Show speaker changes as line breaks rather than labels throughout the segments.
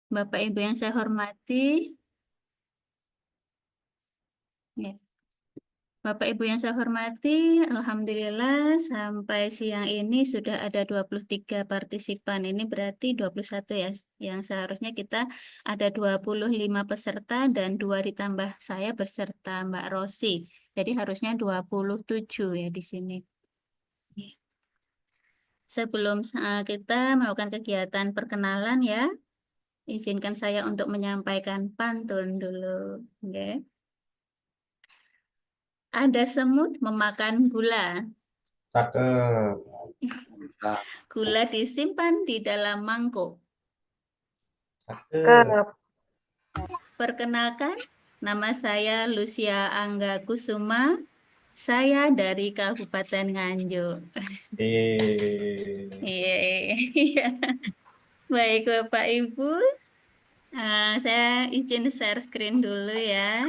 Bapak Ibu yang saya hormati, ya. Bapak Ibu yang saya hormati, Alhamdulillah sampai siang ini sudah ada 23 partisipan. Ini berarti 21 ya. Yang seharusnya kita ada 25 peserta dan 2 ditambah saya beserta Mbak Rosi. Jadi harusnya 27 ya di sini. Sebelum kita melakukan kegiatan perkenalan ya, izinkan saya untuk menyampaikan pantun dulu. Oke. Ada semut memakan gula.
Cakep. Nah,
Gula disimpan di dalam mangkuk.
cakep.
Perkenalkan, nama saya Lucia Angga Kusuma. Saya dari Kabupaten Nganjuk. Iya, iya. Baik, Bapak Ibu. Saya izin share screen dulu ya.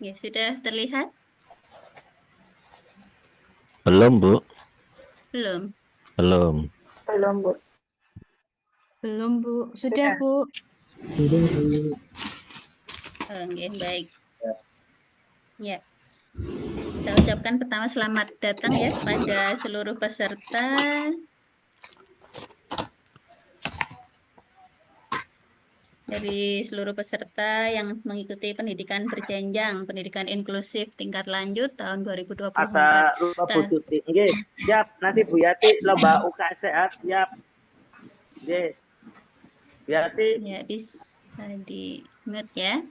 Ya, sudah terlihat?
Belum, Bu.
Belum?
Belum.
Belum, Bu.
Belum, Bu. Sudah,
Sudah.
Bu.
Sudah, Bu.
Oke, baik. Ya. Saya ucapkan pertama selamat datang ya pada seluruh peserta. Dari seluruh peserta yang mengikuti pendidikan berjenjang, pendidikan inklusif tingkat lanjut tahun 2024.
Asa lomba Bu Tuti. Nggih, siap. Nanti Bu Yati lomba UKS sehat, siap. Nggih. Bu Yati.
Ya, bisa di mute ya.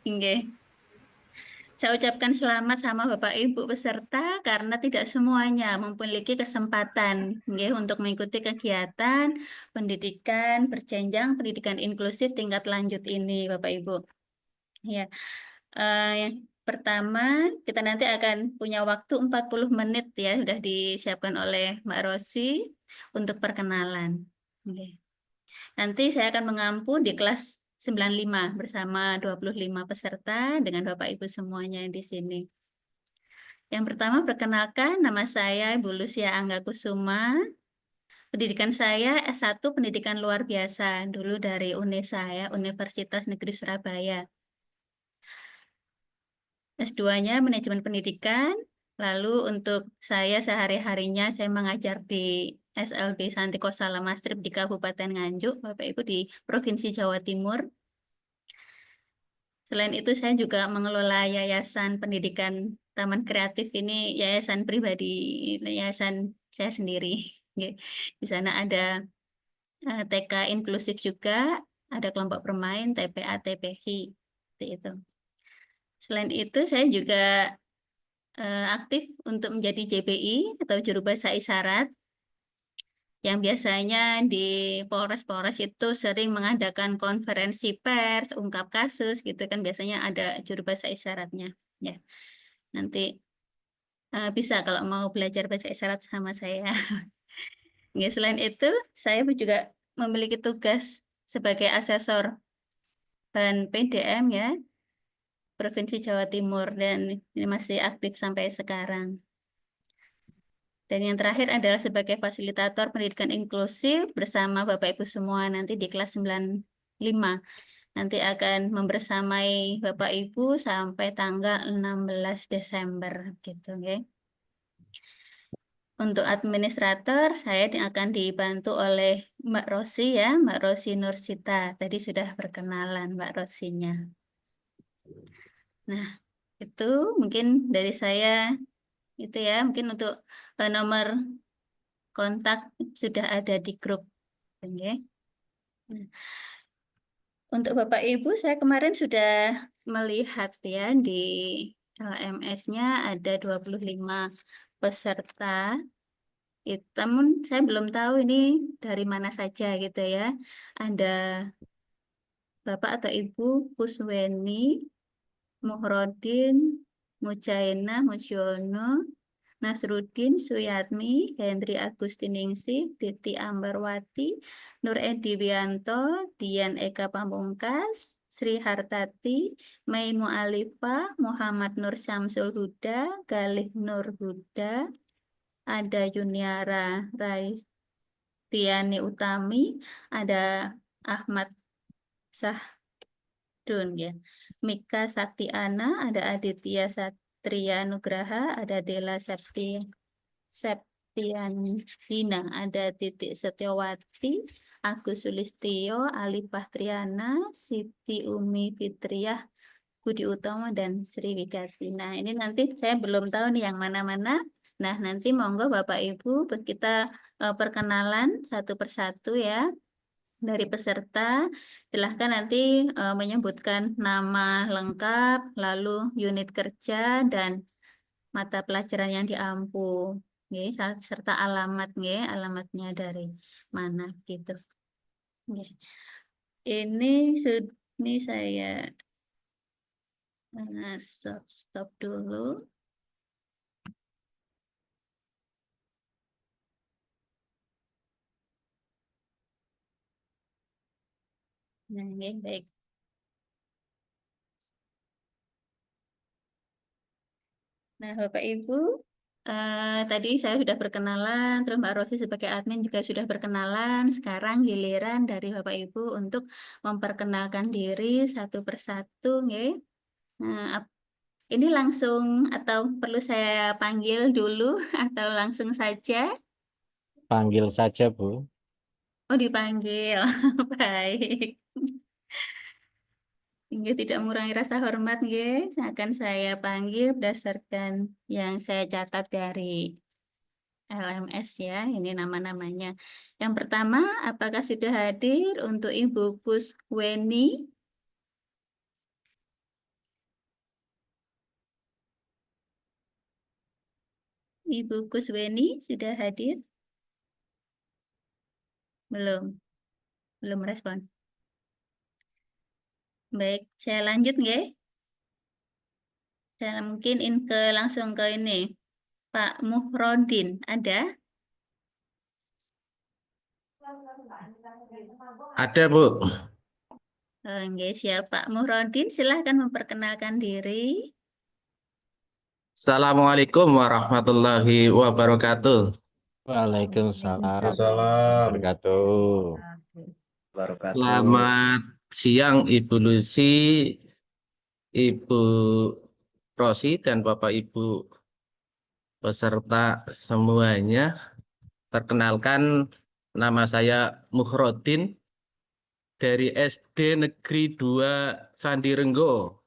Nggih. Saya ucapkan selamat sama Bapak Ibu peserta karena tidak semuanya memiliki kesempatan nggih, untuk mengikuti kegiatan pendidikan berjenjang, pendidikan inklusif tingkat lanjut ini, Bapak Ibu. Ya. Yang pertama, kita nanti akan punya waktu 40 menit ya, sudah disiapkan oleh Mbak Rosi untuk perkenalan. Oke. Nanti saya akan mengampu di kelas 95 bersama 25 peserta dengan Bapak Ibu semuanya di sini. Yang pertama, perkenalkan, nama saya Ibu Lucia Angga Kusuma. Pendidikan saya S1 Pendidikan Luar Biasa, dulu dari UNESA ya, Universitas Negeri Surabaya. S2-nya Manajemen Pendidikan, lalu untuk saya sehari-harinya saya mengajar di SLB Santiko Salama Strip di Kabupaten Nganjuk, Bapak Ibu di Provinsi Jawa Timur. Selain itu saya juga mengelola Yayasan Pendidikan Taman Kreatif, ini yayasan pribadi, yayasan saya sendiri. Di sana ada TK inklusif juga, ada kelompok bermain, TPA, TPI, seperti itu. Selain itu saya juga aktif untuk menjadi JBI atau juru bahasa isyarat yang biasanya di Polres-Polres itu sering mengadakan konferensi pers, ungkap kasus gitu kan, biasanya ada juru bahasa isyaratnya ya. Nanti bisa kalau mau belajar bahasa isyarat sama saya. Ya, selain itu saya juga memiliki tugas sebagai asesor dan PDM ya Provinsi Jawa Timur dan ini masih aktif sampai sekarang. Dan yang terakhir adalah sebagai fasilitator pendidikan inklusif bersama Bapak Ibu semua nanti di kelas 95. Nanti akan membersamai Bapak Ibu sampai tanggal 16 Desember gitu, okay? Untuk administrator saya akan dibantu oleh Mbak Rosi ya, Mbak Rosi Nursita. Tadi sudah perkenalan Mbak Rosinya. Nah, itu mungkin dari saya itu ya, mungkin untuk nomor kontak sudah ada di grup. Okay. Nah, untuk Bapak Ibu, saya kemarin sudah melihat ya di LMS-nya ada 25 peserta. Namun saya belum tahu ini dari mana saja gitu ya. Ada Bapak atau Ibu Kusweni, Muhrodin, Mujaina, Mujono, Nasruddin, Suyatmi, Hendri Agustiningsih, Titi Ambarwati, Nur Edi Wianto, Dian Eka Pamungkas, Sri Hartati, Mei Mu'alifah, Muhammad Nur Syamsul Huda, Galih Nur Huda, ada Yuniara Tiani Utami, ada Ahmad Sahdun ya. Mika Saktiana, ada Aditya Satria Nugraha, ada Dela Septiandina, ada Titik Setiawati, Agus Sulistyo, Alifah Triana, Siti Umi Fitriah, Budi Utomo, dan Sri Wigati. Nah, ini nanti saya belum tahu nih yang mana-mana. Nah, nanti monggo Bapak Ibu kita perkenalan satu persatu ya dari peserta. Silahkan nanti menyebutkan nama lengkap, lalu unit kerja dan mata pelajaran yang diampu, nggih, serta alamat, nggih, alamatnya dari mana gitu. Nggih. Ini saya stop dulu. Nah, nggih, baik. Nah, Bapak Ibu, tadi saya sudah perkenalan, terus Mbak Rosi sebagai admin juga sudah perkenalan. Sekarang giliran dari Bapak Ibu untuk memperkenalkan diri satu persatu, nggih. Nah, ini langsung atau perlu saya panggil dulu atau langsung saja?
Panggil saja, Bu.
Oh, dipanggil. Baik. Hingga tidak mengurangi rasa hormat, nggih. Akan saya panggil berdasarkan yang saya catat dari LMS ya. Ini nama-namanya. Yang pertama, apakah sudah hadir untuk Ibu Kusweni? Ibu Kusweni sudah hadir? Belum. Belum respon. Baik, saya lanjut nggih. Saya mungkin langsung ke ini. Pak Muhrodin, ada?
Ada, Bu.
Nggih, siap Pak Muhrodin, silahkan memperkenalkan diri.
Assalamualaikum warahmatullahi wabarakatuh.
Waalaikumsalam
Salam.
wabarakatuh.
Selamat siang Ibu Lucy, Ibu Rosi, dan Bapak Ibu peserta semuanya. Perkenalkan, nama saya Muhrodin dari SD Negeri 2 Candirenggo,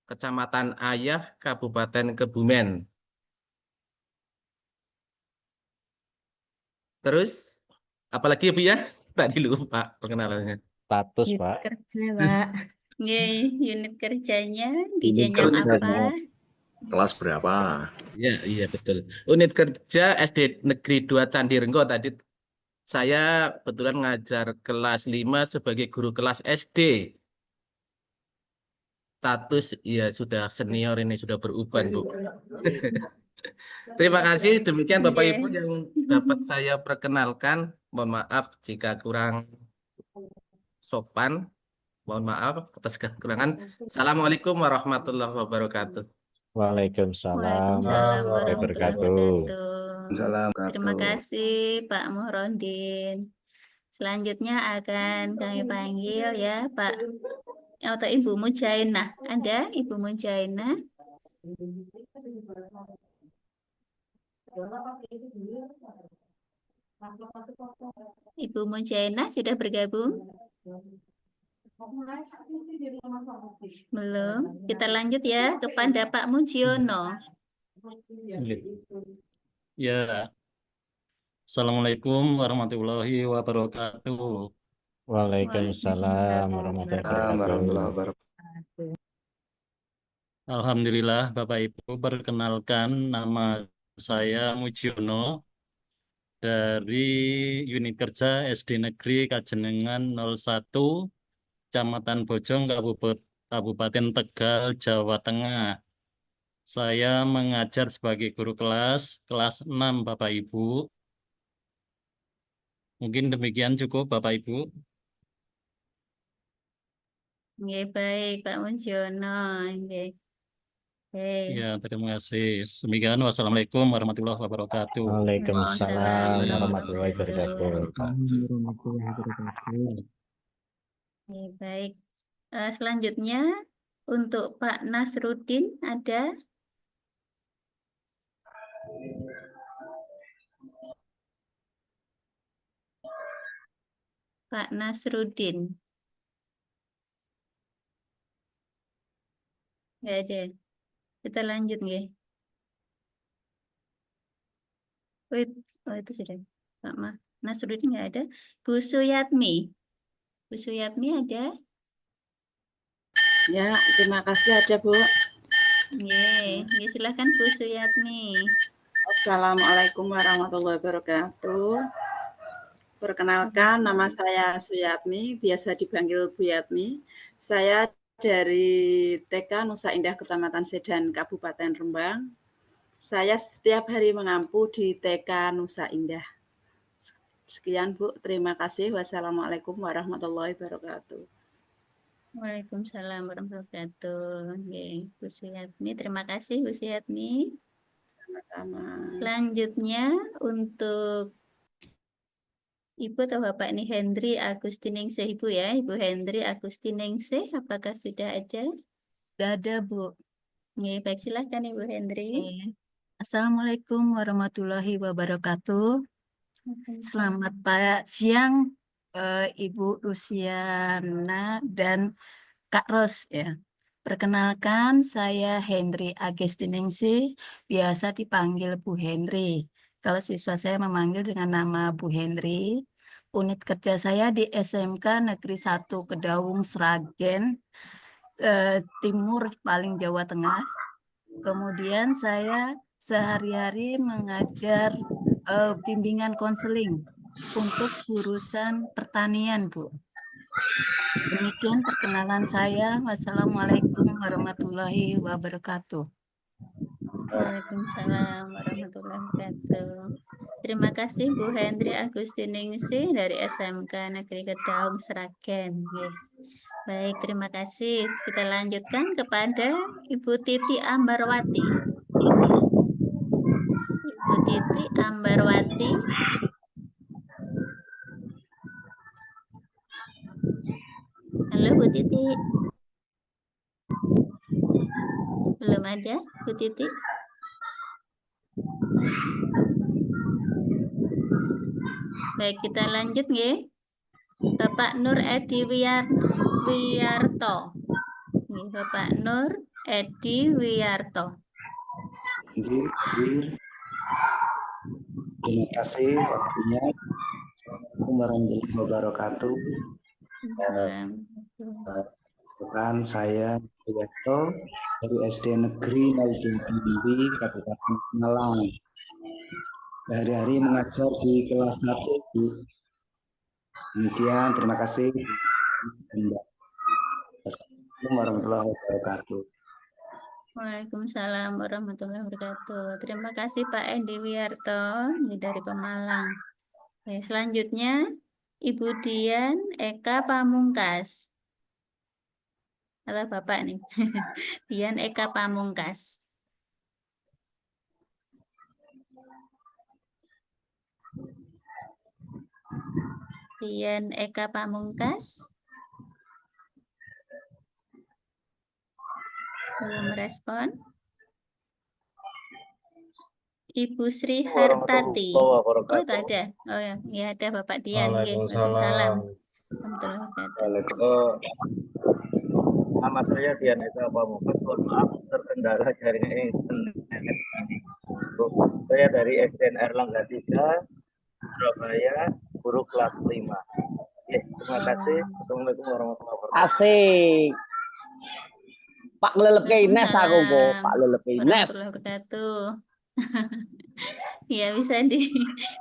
Kecamatan Ayah, Kabupaten Kebumen. Terus, apalagi Bu ya? Tadi lupa perkenalannya.
Status,
Unit
Pak.
kerja, Pak. Nggih, unit kerjanya di
Unit
jenjang
kerjanya.
apa?
Kelas berapa?
Ya, iya betul. Unit kerja SD Negeri 2 Candirenggo tadi saya kebetulan ngajar kelas 5 sebagai guru kelas SD. Status ya sudah senior, ini sudah beruban, Bu. Terima kasih, demikian Bapak
Nggih.
Ibu yang dapat saya perkenalkan. Mohon maaf jika kurang sopan. Mohon maaf atas kekurangan. Assalamualaikum warahmatullahi wabarakatuh.
Waalaikumsalam
Waalaikumsalam warahmatullahi
wabarakatuh.
wabarakatuh.
Salam.
Terima kasih Pak Muhrodin. Selanjutnya akan kami panggil ya Pak atau Ibu Mujainah. Ada Ibu Mujainah? Ibu Mujainah sudah bergabung? Belum. Kita lanjut ya kepada Pak Mujiono.
Ya, Assalamualaikum warahmatullahi wabarakatuh.
Waalaikumsalam warahmatullahi wabarakatuh.
Alhamdulillah Bapak Ibu, perkenalkan nama saya Mujiono dari unit kerja SD Negeri Kajenengan 01, Kecamatan Bojong, Kabupaten Tegal, Jawa Tengah. Saya mengajar sebagai guru kelas 6 Bapak Ibu. Mungkin demikian cukup Bapak Ibu.
Nggih, baik Pak Munjono. Nggih. Oke.
Ya, terima kasih. Demikian, wassalamualaikum warahmatullahi wabarakatuh.
Waalaikumsalam
warahmatullahi
warahmatullahi wabarakatuh.
warahmatullahi wabarakatuh.
Oke, baik. Selanjutnya untuk Pak Nasrudin ada. Pak Nasrudin. Nggak ada. Kita lanjut nggih. Oh, itu sudah. Pak Nasrudin nggak ada. Bu Suyatmi. Bu Suyatmi ada?
Ya, terima kasih ada Bu.
Nggih, silakan Bu Suyatmi.
Assalamualaikum warahmatullahi wabarakatuh. Perkenalkan, nama saya Suyatmi, biasa dipanggil Bu Yatmi. Saya dari TK Nusa Indah, Kecamatan Sedan, Kabupaten Rembang. Saya setiap hari mengampu di TK Nusa Indah. Sekian Bu, terima kasih. Wassalamualaikum warahmatullahi wabarakatuh.
Waalaikumsalam warahmatullahi wabarakatuh. Nggih, Bu Suyatmi, terima kasih Bu Suyatmi.
Sama-sama.
Selanjutnya untuk Ibu atau Bapak ini Hendri Agustiningsih, Ibu ya, Ibu Hendri Agustiningsih, apakah sudah ada?
Sudah ada, Bu.
Nggih, baik, silahkan Ibu Hendri.
Assalamualaikum warahmatullahi wabarakatuh. Selamat siang, Ibu Luciana dan Kak Ros ya. Perkenalkan, saya Hendri Agustiningsih, biasa dipanggil Bu Hendri. Kalau siswa saya memanggil dengan nama Bu Hendri. Unit kerja saya di SMK Negeri 1 Kedaung, Sragen, Timur paling Jawa Tengah. Kemudian saya sehari-hari mengajar bimbingan konseling untuk jurusan pertanian, Bu. Demikian perkenalan saya. Wassalamualaikum warahmatullahi wabarakatuh.
Waalaikumsalam warahmatullahi wabarakatuh. Terima kasih Bu Hendri Agustiningsih dari SMK Negeri Kedaung, Sragen. Nggih. Baik, terima kasih. Kita lanjutkan kepada Ibu Titi Ambarwati. Ibu Titi Ambarwati. Halo Bu Titi. Belum ada Bu Titi? Baik, kita lanjut nggih. Bapak Nur Edi Wiyarto. Nggih, Bapak Nur Edi Wiyarto.
Terima kasih waktunya. Assalamualaikum warahmatullahi wabarakatuh. Bukan saya Wiyarto dari SD Negeri 02 Kabupaten Malang. Sehari-hari mengajar di kelas 1 Bu. Demikian, terima kasih. Assalamualaikum warahmatullahi wabarakatuh.
Waalaikumsalam warahmatullahi wabarakatuh. Terima kasih Pak Edi Wiyarto dari Pemalang. Oke, selanjutnya Ibu Dian Eka Pamungkas. Halo Bapak nih. Dian Eka Pamungkas. Dian Eka Pamungkas. Belum merespon. Ibu Sri Hartati. Oh, itu ada. Oh ya, ya ada Bapak Dian. Waalaikumsalam.
Nama saya Dian Eka Pamungkas. Mohon maaf terkendala jaringan internet. Saya dari SDN Erlangga 3, Surabaya, guru kelas 5. Terima kasih. Assalamualaikum warahmatullahi wabarakatuh.
Asik. Pak lelep ke Ines aku kok, Pak lelep ke Ines.
Ya bisa di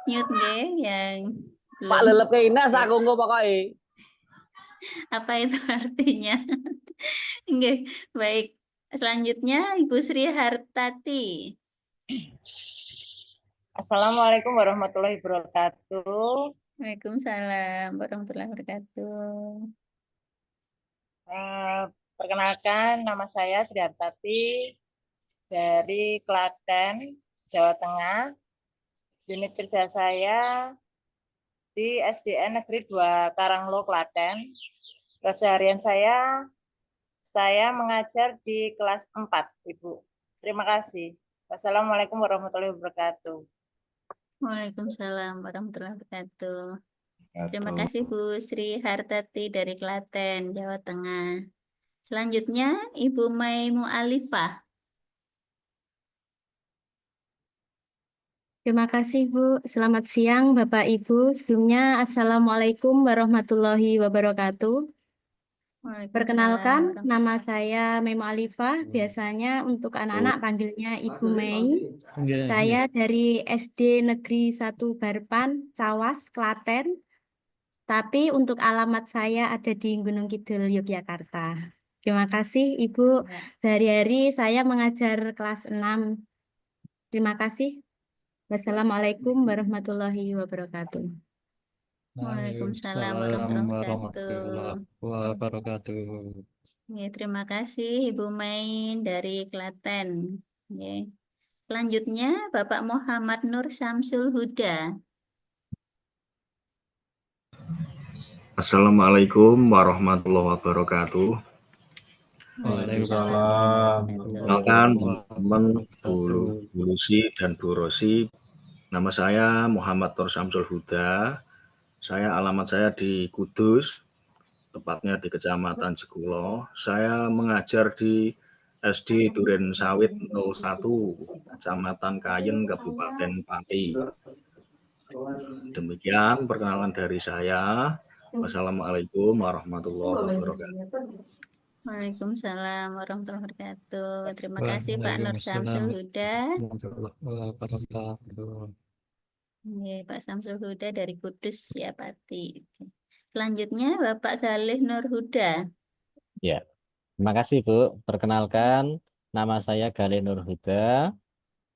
mute deh yang
Pak lelep ke Ines aku kok pokoknya.
Apa itu artinya? Oke, baik. Selanjutnya Ibu Sri Hartati.
Assalamualaikum warahmatullahi wabarakatuh.
Waalaikumsalam warahmatullahi wabarakatuh.
Perkenalkan, nama saya Sri Hartati dari Klaten, Jawa Tengah. Unit kerja saya di SDN Negeri 2 Karanglo, Klaten. Keseharian saya mengajar di kelas 4, Ibu. Terima kasih. Wassalamualaikum warahmatullahi wabarakatuh.
Waalaikumsalam warahmatullahi wabarakatuh. Terima kasih Bu Sri Hartati dari Klaten, Jawa Tengah. Selanjutnya Ibu Mai Mu'alifah.
Terima kasih Bu. Selamat siang Bapak Ibu. Sebelumnya Assalamualaikum warahmatullahi wabarakatuh. Perkenalkan, nama saya Mai Mu'alifah. Biasanya untuk anak-anak panggilnya Ibu Mei. Saya dari SD Negeri 1 Barpan, Cawas, Klaten. Tapi untuk alamat saya ada di Gunung Kidul, Yogyakarta. Terima kasih Ibu. Sehari-hari saya mengajar kelas 6. Terima kasih. Wassalamualaikum warahmatullahi wabarakatuh.
Waalaikumsalam
warahmatullahi wabarakatuh.
Ya, terima kasih Ibu Mai dari Klaten. Ya. Selanjutnya Bapak Muhammad Nur Syamsul Huda.
Assalamualaikum warahmatullahi wabarakatuh.
Waalaikumsalam.
Perkenalkan teman-teman Bu Lucy dan Bu Rosi. Nama saya Muhammad Nur Syamsul Huda. Alamat saya di Kudus, tepatnya di Kecamatan Jekulo. Saya mengajar di SD Duren Sawit 01, Kecamatan Kayen, Kabupaten Pati. Demikian perkenalan dari saya. Wassalamualaikum warahmatullahi wabarakatuh.
Waalaikumsalam warahmatullahi wabarakatuh. Terima kasih Pak Nur Syamsul Huda. Ya, Pak Syamsul Huda dari Kudus ya Pati. Selanjutnya Bapak Galih Nur Huda.
Ya, terima kasih Bu. Perkenalkan, nama saya Galih Nur Huda.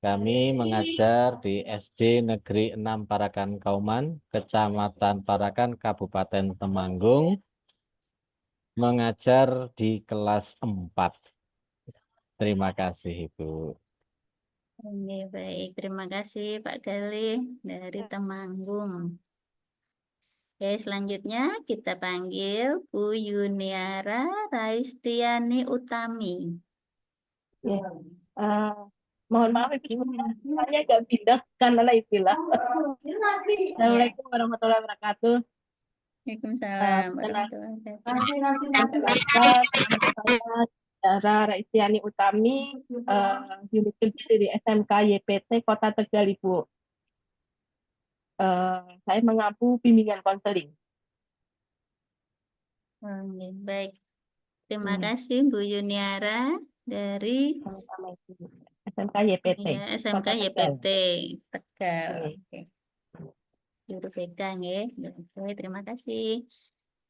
Kami mengajar di SD Negeri 6 Parakan Kauman, Kecamatan Parakan, Kabupaten Temanggung. Mengajar di kelas 4. Terima kasih Ibu.
Oke, baik. Terima kasih Pak Galih dari Temanggung. Oke, selanjutnya kita panggil Bu Yuniara Raistiani Utami.
Ya. Mohon maaf Ibu, saya agak pindah karena istilah. Assalamualaikum warahmatullahi wabarakatuh.
Waalaikumsalam warahmatullahi wabarakatuh.
Saya Yara Raistiani Utami, unit kerja dari SMK YPT Kota Tegal, Ibu. Saya mengampu bimbingan konseling.
Oke, baik. Terima kasih Bu Yuniara dari
SMK YPT.
ya, SMK
Kota
YPT
Tegal.
Tegal. Oke. Guru pegang ya. Oke, terima kasih.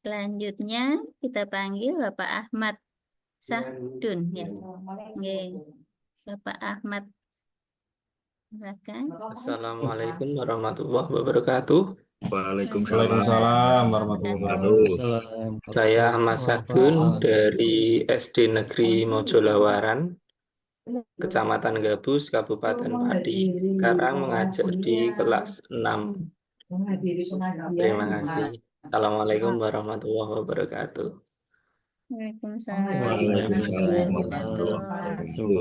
Selanjutnya kita panggil Bapak Ahmad Sahdun ya. Oke. Bapak Ahmad. Silakan.
Assalamualaikum warahmatullahi wabarakatuh.
Waalaikumsalam warahmatullahi wabarakatuh.
Saya Ahmad Sahdun dari SD Negeri Mojolawaran, Kecamatan Gabus, Kabupaten Pati. Sekarang mengajar di kelas 6. Terima kasih. Assalamualaikum warahmatullahi wabarakatuh.
Waalaikumsalam
Waalaikumsalam
warahmatullahi wabarakatuh.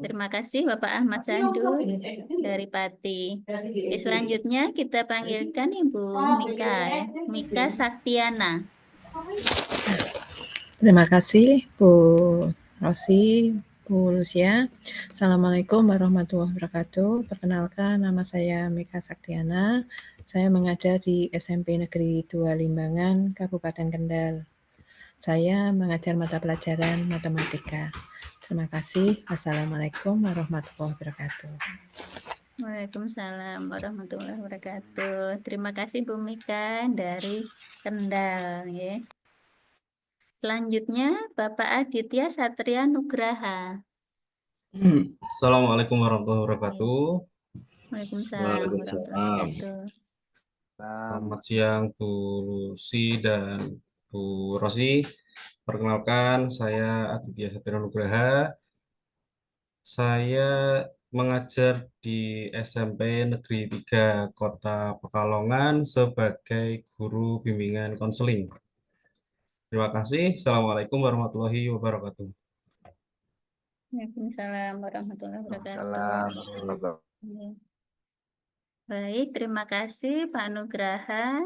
Terima kasih Bapak Ahmad Sahdun dari Pati. Oke, selanjutnya kita panggilkan Ibu Mika ya. Mika Saktiana.
Terima kasih Bu Rosi, Bu Lucia. Assalamualaikum warahmatullahi wabarakatuh. Perkenalkan, nama saya Mika Saktiana. Saya mengajar di SMP Negeri 2 Limbangan, Kabupaten Kendal. Saya mengajar mata pelajaran matematika. Terima kasih. Wassalamualaikum warahmatullahi wabarakatuh.
Waalaikumsalam warahmatullahi wabarakatuh. Terima kasih Bu Mika dari Kendal ya. Selanjutnya Bapak Aditya Satria Nugraha.
Assalamualaikum warahmatullahi wabarakatuh.
Waalaikumsalam warahmatullahi wabarakatuh.
Selamat siang Bu Lucy dan Bu Rosi. Perkenalkan, saya Aditya Satria Nugraha. Saya mengajar di SMP Negeri 3 Kota Pekalongan sebagai guru bimbingan konseling. Terima kasih. Assalamualaikum warahmatullahi wabarakatuh.
Waalaikumsalam warahmatullahi wabarakatuh.
Salam.
Ya. Baik, terima kasih Pak Nugraha.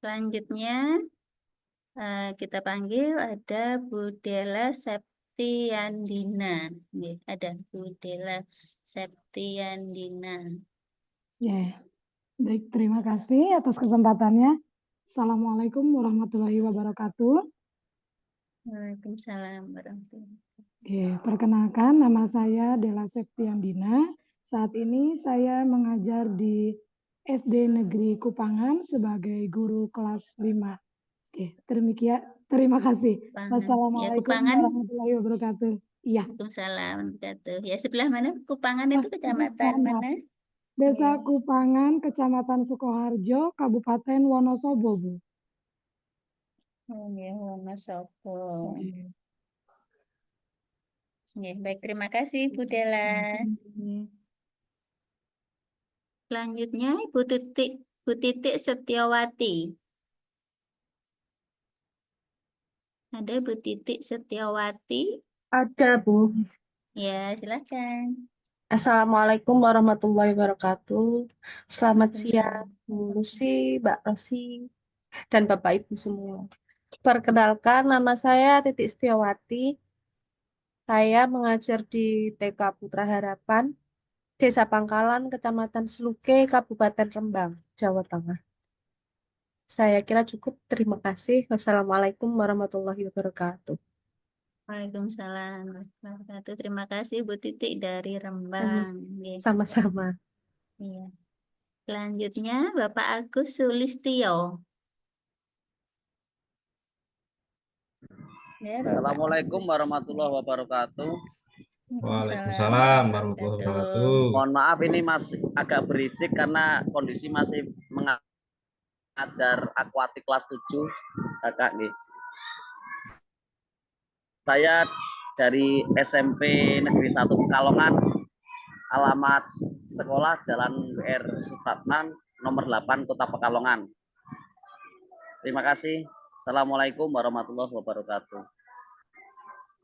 Selanjutnya kita panggil ada Bu Della Septiandina. Ada Bu Della Septiandina.
Ya, baik, terima kasih atas kesempatannya. Assalamualaikum warahmatullahi wabarakatuh.
Waalaikumsalam warahmatullahi wabarakatuh.
Oke, perkenalkan nama saya Della Septiandina. Saat ini saya mengajar di SD Negeri Kupangan sebagai guru kelas 5. Oke, terima kasih.
Kupangan. Ya,
Wassalamualaikum
Kupangan.
warahmatullahi wabarakatuh. Iya.
Waalaikumsalam warahmatullahi wabarakatuh. Ya, sebelah mana? Kupangan itu kecamatan mana?
Desa Kupangan, Kecamatan Sukoharjo, Kabupaten Wonosobo, Bu.
Oh, ya, Wonosobo. Ya, baik, terima kasih Bu Della. Selanjutnya Bu Titik Setiawati. Ada Bu Titik Setiawati?
Ada, Bu.
Ya, silakan.
Assalamualaikum warahmatullahi wabarakatuh. Selamat siang, Bu Lucy, Mbak Rosi, dan Bapak Ibu semua. Perkenalkan, nama saya Titik Setiawati. Saya mengajar di TK Putra Harapan, Desa Pangkalan, Kecamatan Sluke, Kabupaten Rembang, Jawa Tengah. Saya kira cukup. Terima kasih. Wassalamualaikum warahmatullahi wabarakatuh.
Waalaikumsalam warahmatullahi wabarakatuh. Terima kasih Bu Titik dari Rembang.
Sama-sama.
Iya. Selanjutnya Bapak Agus Sulistyo. Ya, Bapak.
Assalamualaikum warahmatullahi wabarakatuh.
Waalaikumsalam warahmatullahi wabarakatuh.
Mohon maaf ini masih agak berisik karena kondisi masih mengajar akuatik kelas 7 kakak nih. Saya dari SMP Negeri 1 Pekalongan, alamat sekolah Jalan WR Supratman nomor 8 Kota Pekalongan. Terima kasih. Assalamualaikum warahmatullahi wabarakatuh.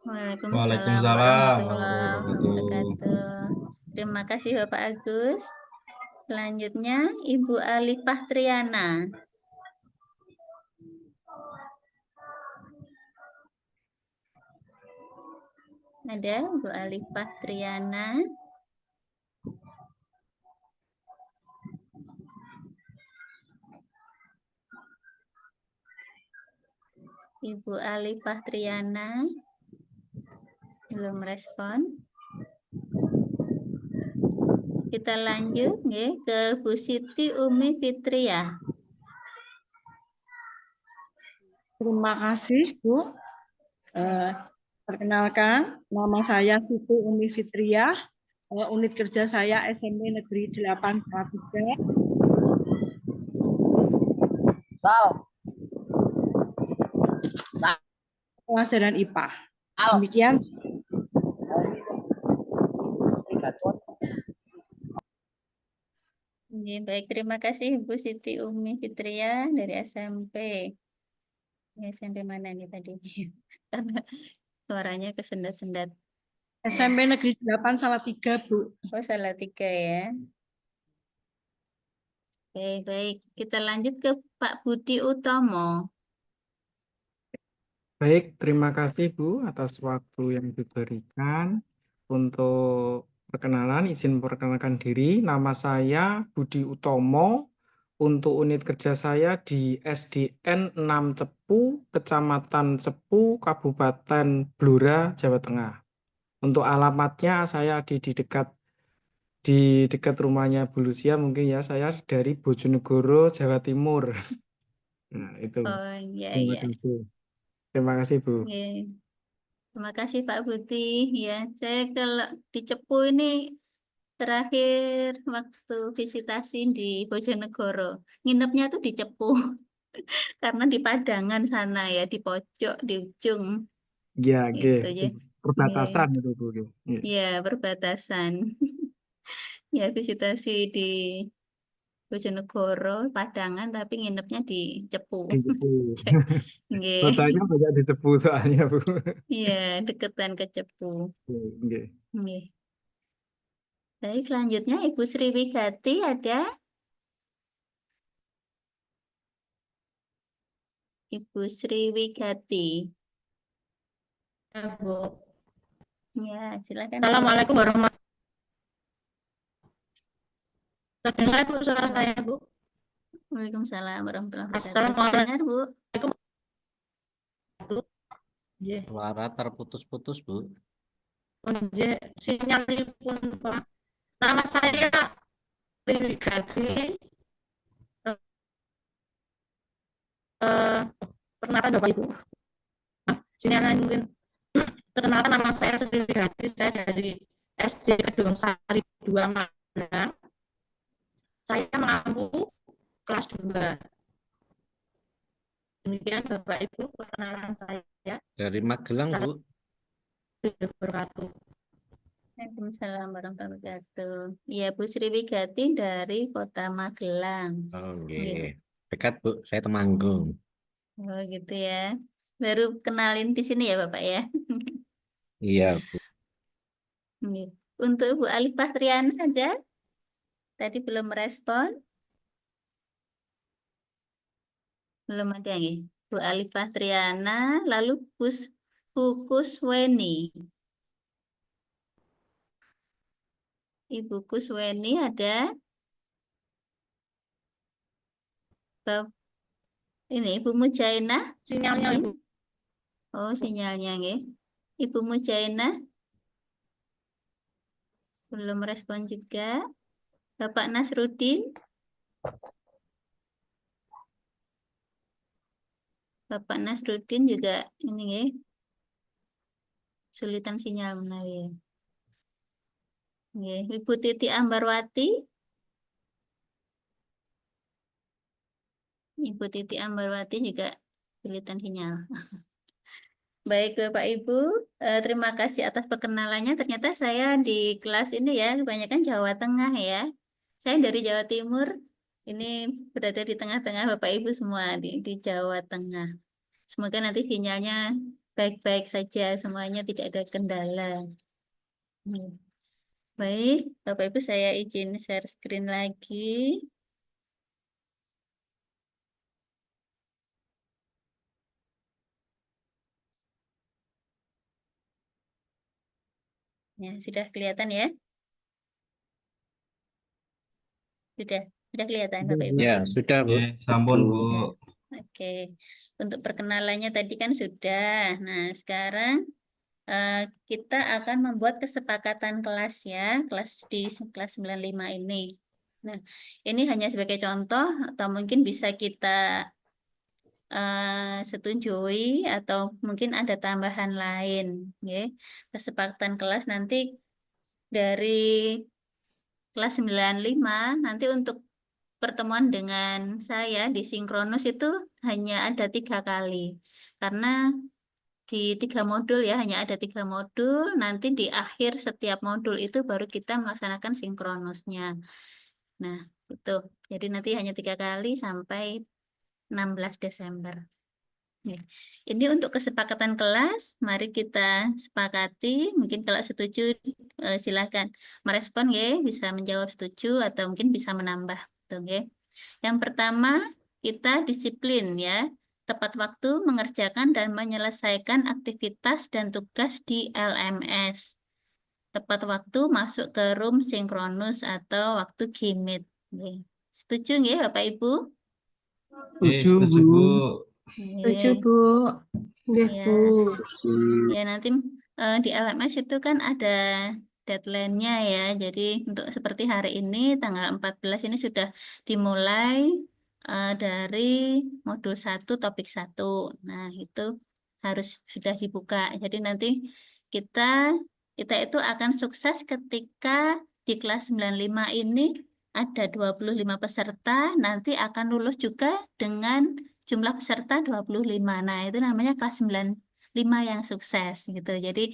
Waalaikumsalam warahmatullahi wabarakatuh. Terima kasih Bapak Agus. Selanjutnya Ibu Alifah Triana. Ada Bu Alifah Triana. Ibu Alifah Triana belum respon. Kita lanjut ke Bu Siti Umi Fitriah.
Terima kasih, Bu. Perkenalkan, nama saya Siti Umi Fitriah. Unit kerja saya SMP Negeri 8 Salatiga. Pelajaran IPA. Demikian.
Baik, terima kasih Bu Siti Umi Fitriah dari SMP. SMP mana nih tadi? Karena suaranya kesendat-sendat.
SMP Negeri 8 Salatiga, Bu.
Oh, Salatiga ya. Oke, baik. Kita lanjut ke Pak Budi Utomo.
Baik, terima kasih Bu atas waktu yang diberikan. Untuk perkenalan, izin memperkenalkan diri. Nama saya Budi Utomo. Untuk unit kerja saya di SDN 6 Cepu, Kecamatan Cepu, Kabupaten Blora, Jawa Tengah. Untuk alamatnya saya di dekat rumahnya Bu Lucia, mungkin ya, saya dari Bojonegoro, Jawa Timur. Nah, itu.
Oh, iya,
Terima
iya.
kasih. Terima kasih, Bu.
Oke. Terima kasih Pak Budi. Ya, saya kalau di Cepu ini terakhir waktu visitasi di Bojonegoro. Nginepnya tuh di Cepu. Karena di Padangan sana ya, di pojok, di ujung.
Ya,
Gitu ya.
perbatasan itu, Bu. Nggih.
Ya, perbatasan. Ya, visitasi di Bojonegoro, Padangan, tapi nginepnya di Cepu.
Di Cepu.
Nggih.
Fotonya banyak di Cepu soalnya, Bu.
Iya, deketan ke Cepu.
Nggih.
Nggih. Baik, selanjutnya Ibu Sriwigati ada? Ibu Sriwigati.
Ya, Bu.
Ya, silakan.
Assalamualaikum warahmatullahi wabarakatuh. Terdengar Bu suara saya, Bu?
Waalaikumsalam warahmatullahi wabarakatuh.
Assalamualaikum.
Dengar, Bu.
Nggih.
Suara terputus-putus, Bu.
Nggih, sinyalipun Pak. Nama saya Sriwigati. Perkenalkan Bapak Ibu. Sinyalnya mungkin. Perkenalkan nama saya Sriwigati. Saya dari SD Kedung Sari 2 Magelang. Saya mengampu kelas 2. Demikian Bapak Ibu perkenalan saya.
Dari Magelang, Bu.
Wabarakatuh.
Waalaikumsalam warahmatullahi wabarakatuh. Iya, Bu Sriwigati dari Kota Magelang.
Oh,
Gitu.
nggih. Dekat, Bu. Saya Temanggung.
Oh, gitu ya. Baru kenalin di sini ya, Bapak ya.
Iya, Bu.
Gitu. Untuk Bu Alifah Triana ada? Tadi belum merespon. Belum ada ya. Bu Alifah Triana, lalu Bu Kusweni. Ibu Kusweni ada? Ini Ibu Mujainah?
Sinyalnya Ibu.
Oh, sinyalnya nggih. Ibu Mujainah? Belum respon juga. Bapak Nasrudin? Bapak Nasrudin juga ini ya. Sulitan sinyal menawi ya. Nggih. Ibu Titi Ambarwati? Ibu Titi Ambarwati juga sulitan sinyal. Baik Bapak Ibu, terima kasih atas perkenalannya. Ternyata saya di kelas ini ya kebanyakan Jawa Tengah ya. Saya dari Jawa Timur. Ini berada di tengah-tengah Bapak Ibu semua di Jawa Tengah. Semoga nanti sinyalnya baik-baik saja, semuanya tidak ada kendala. Baik, Bapak Ibu saya izin share screen lagi. Ya, sudah kelihatan ya? Sudah kelihatan Bapak Ibu?
Ya, sudah, Bu.
Sampun, Bu.
Oke, untuk perkenalannya tadi kan sudah. Nah, sekarang kita akan membuat kesepakatan kelas ya, kelas di kelas 95 ini. Nah, ini hanya sebagai contoh atau mungkin bisa kita setujui atau mungkin ada tambahan lain. Ya. Kesepakatan kelas nanti dari kelas 95 nanti untuk pertemuan dengan saya di sinkronus itu hanya ada 3 kali. Karena di 3 modul ya, hanya ada 3 modul, nanti di akhir setiap modul itu baru kita melaksanakan sinkronusnya. Nah, itu. Jadi nanti hanya 3 kali sampai 16 Desember. Ya. Ini untuk kesepakatan kelas, mari kita sepakati. Mungkin kalau setuju silakan merespon ya, bisa menjawab setuju atau mungkin bisa menambah. Tuh, ya. Yang pertama, kita disiplin ya. Tepat waktu mengerjakan dan menyelesaikan aktivitas dan tugas di LMS. Tepat waktu masuk ke room sinkronus atau waktu GMeet. Setuju nggih Bapak Ibu?
Setuju,
setuju,
Bu.
Bu.
Setuju, Bu. Nggih,
Ya.
Bu.
Ya, nanti di LMS itu kan ada deadline-nya ya. Jadi untuk seperti hari ini tanggal 14 ini sudah dimulai dari modul 1 topik 1. Nah, itu harus sudah dibuka. Jadi nanti kita itu akan sukses ketika di kelas 95 ini ada 25 peserta, nanti akan lulus juga dengan jumlah peserta 25. Nah, itu namanya kelas 95 yang sukses gitu. Jadi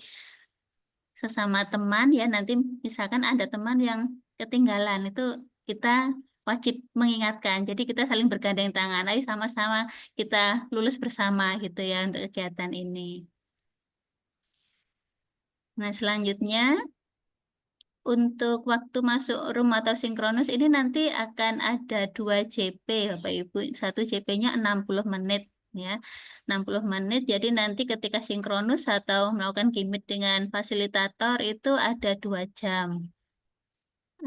sesama teman ya, nanti misalkan ada teman yang ketinggalan, itu kita wajib mengingatkan. Jadi kita saling bergandeng tangan, ayo sama-sama kita lulus bersama gitu ya untuk kegiatan ini. Nah, selanjutnya untuk waktu masuk room atau sinkronus ini nanti akan ada 2 JP Bapak Ibu. Satu JP-nya 60 menit ya. 60 menit. Jadi nanti ketika sinkronus atau melakukan gimit dengan fasilitator itu ada 2 jam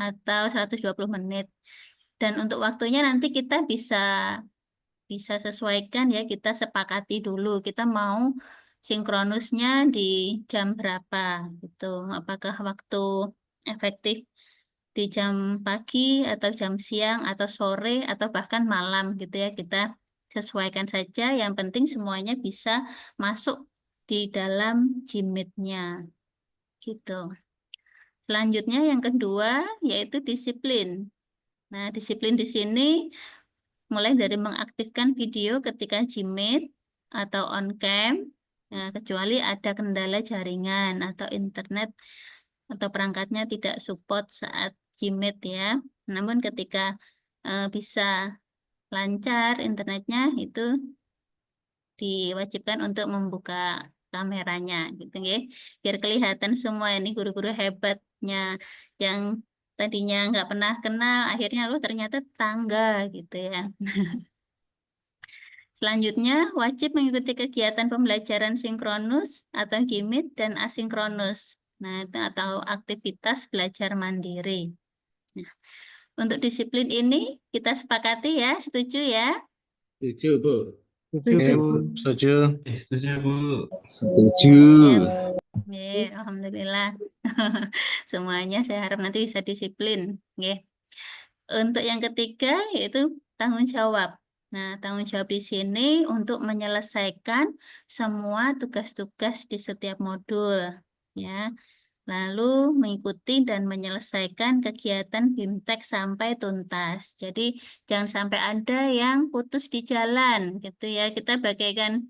atau 120 menit. Dan untuk waktunya nanti kita bisa sesuaikan ya, kita sepakati dulu kita mau sinkronusnya di jam berapa gitu. Apakah waktu efektif di jam pagi atau jam siang atau sore atau bahkan malam gitu ya, kita sesuaikan saja, yang penting semuanya bisa masuk di dalam Gmeet-nya gitu. Selanjutnya yang kedua yaitu disiplin. Nah, disiplin di sini mulai dari mengaktifkan video ketika Gmeet atau on cam, nah, kecuali ada kendala jaringan atau internet atau perangkatnya tidak support saat Gmeet ya. Namun ketika bisa lancar internetnya, itu diwajibkan untuk membuka kameranya gitu ya. Biar kelihatan semua ini guru-guru hebatnya yang tadinya nggak pernah kenal, akhirnya lo ternyata tetangga gitu ya. Selanjutnya, wajib mengikuti kegiatan pembelajaran sinkronus atau Gmeet dan asinkronus. Nah, itu atau aktivitas belajar mandiri. Nah, untuk disiplin ini kita sepakati ya, setuju ya?
Setuju, Bu.
Setuju, Bu.
Setuju.
Setuju, Bu.
Setuju.
Alhamdulillah. Semuanya saya harap nanti bisa disiplin. Oke. Untuk yang ketiga yaitu tanggung jawab. Nah, tanggung jawab di sini untuk menyelesaikan semua tugas-tugas di setiap modul, ya. Lalu mengikuti dan menyelesaikan kegiatan BIMTEK sampai tuntas. Jadi jangan sampai ada yang putus di jalan, gitu ya. Kita bagaikan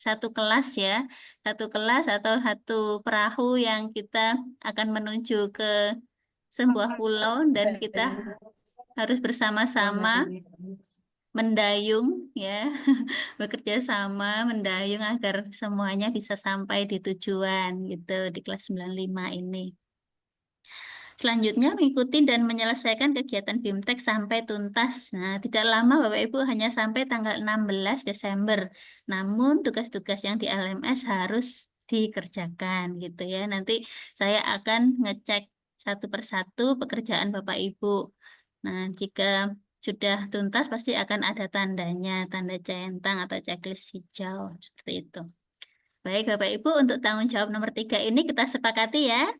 satu kelas ya, satu kelas atau satu perahu yang kita akan menuju ke sebuah pulau dan kita harus bersama-sama mendayung ya, bekerja sama mendayung agar semuanya bisa sampai di tujuan gitu di kelas 95 ini. Selanjutnya mengikuti dan menyelesaikan kegiatan BIMTEK sampai tuntas. Nah, tidak lama Bapak Ibu, hanya sampai tanggal 16 Desember. Namun tugas-tugas yang di LMS harus dikerjakan gitu ya. Nanti saya akan ngecek satu persatu pekerjaan Bapak Ibu. Nah, jika sudah tuntas pasti akan ada tandanya, tanda centang atau checklist hijau seperti itu. Baik Bapak Ibu, untuk tanggung jawab nomor 3 ini kita sepakati ya.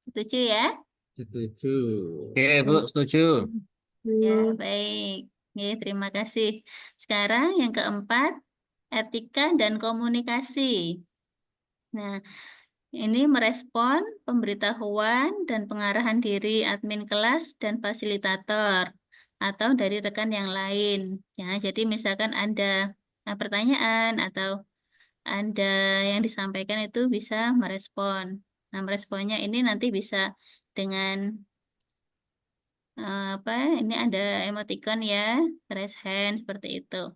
Setuju ya?
Setuju.
Oke, Bu, setuju.
Ya, baik. Ya, terima kasih. Sekarang yang keempat, etika dan komunikasi. Nah, ini merespon pemberitahuan dan pengarahan diri admin kelas dan fasilitator atau dari rekan yang lain. Ya, jadi misalkan ada pertanyaan atau ada yang disampaikan itu bisa merespon. Nah, meresponnya ini nanti bisa dengan ini ada emoticon ya, raise hand seperti itu.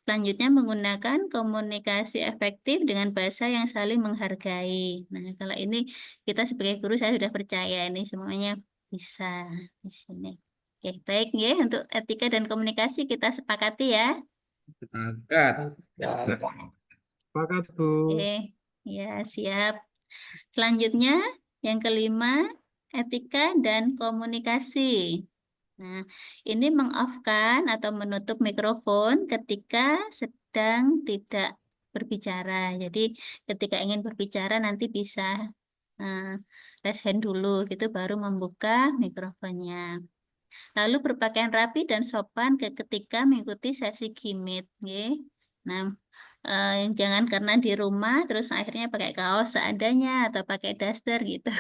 Selanjutnya menggunakan komunikasi efektif dengan bahasa yang saling menghargai. Nah, kalau ini kita sebagai guru saya sudah percaya ini semuanya bisa di sini. Oke, baik ya, untuk etika dan komunikasi kita sepakati ya.
Sepakat.
Sepakat, Bu.
Oke, ya siap. Selanjutnya yang kelima, etika dan komunikasi. Nah, ini meng-off-kan atau menutup mikrofon ketika sedang tidak berbicara. Jadi ketika ingin berbicara nanti bisa raise hand dulu, gitu baru membuka mikrofonnya. Lalu berpakaian rapi dan sopan ketika mengikuti sesi Gmeet. Nah, Jangan karena di rumah terus akhirnya pakai kaos seadanya atau pakai daster gitu.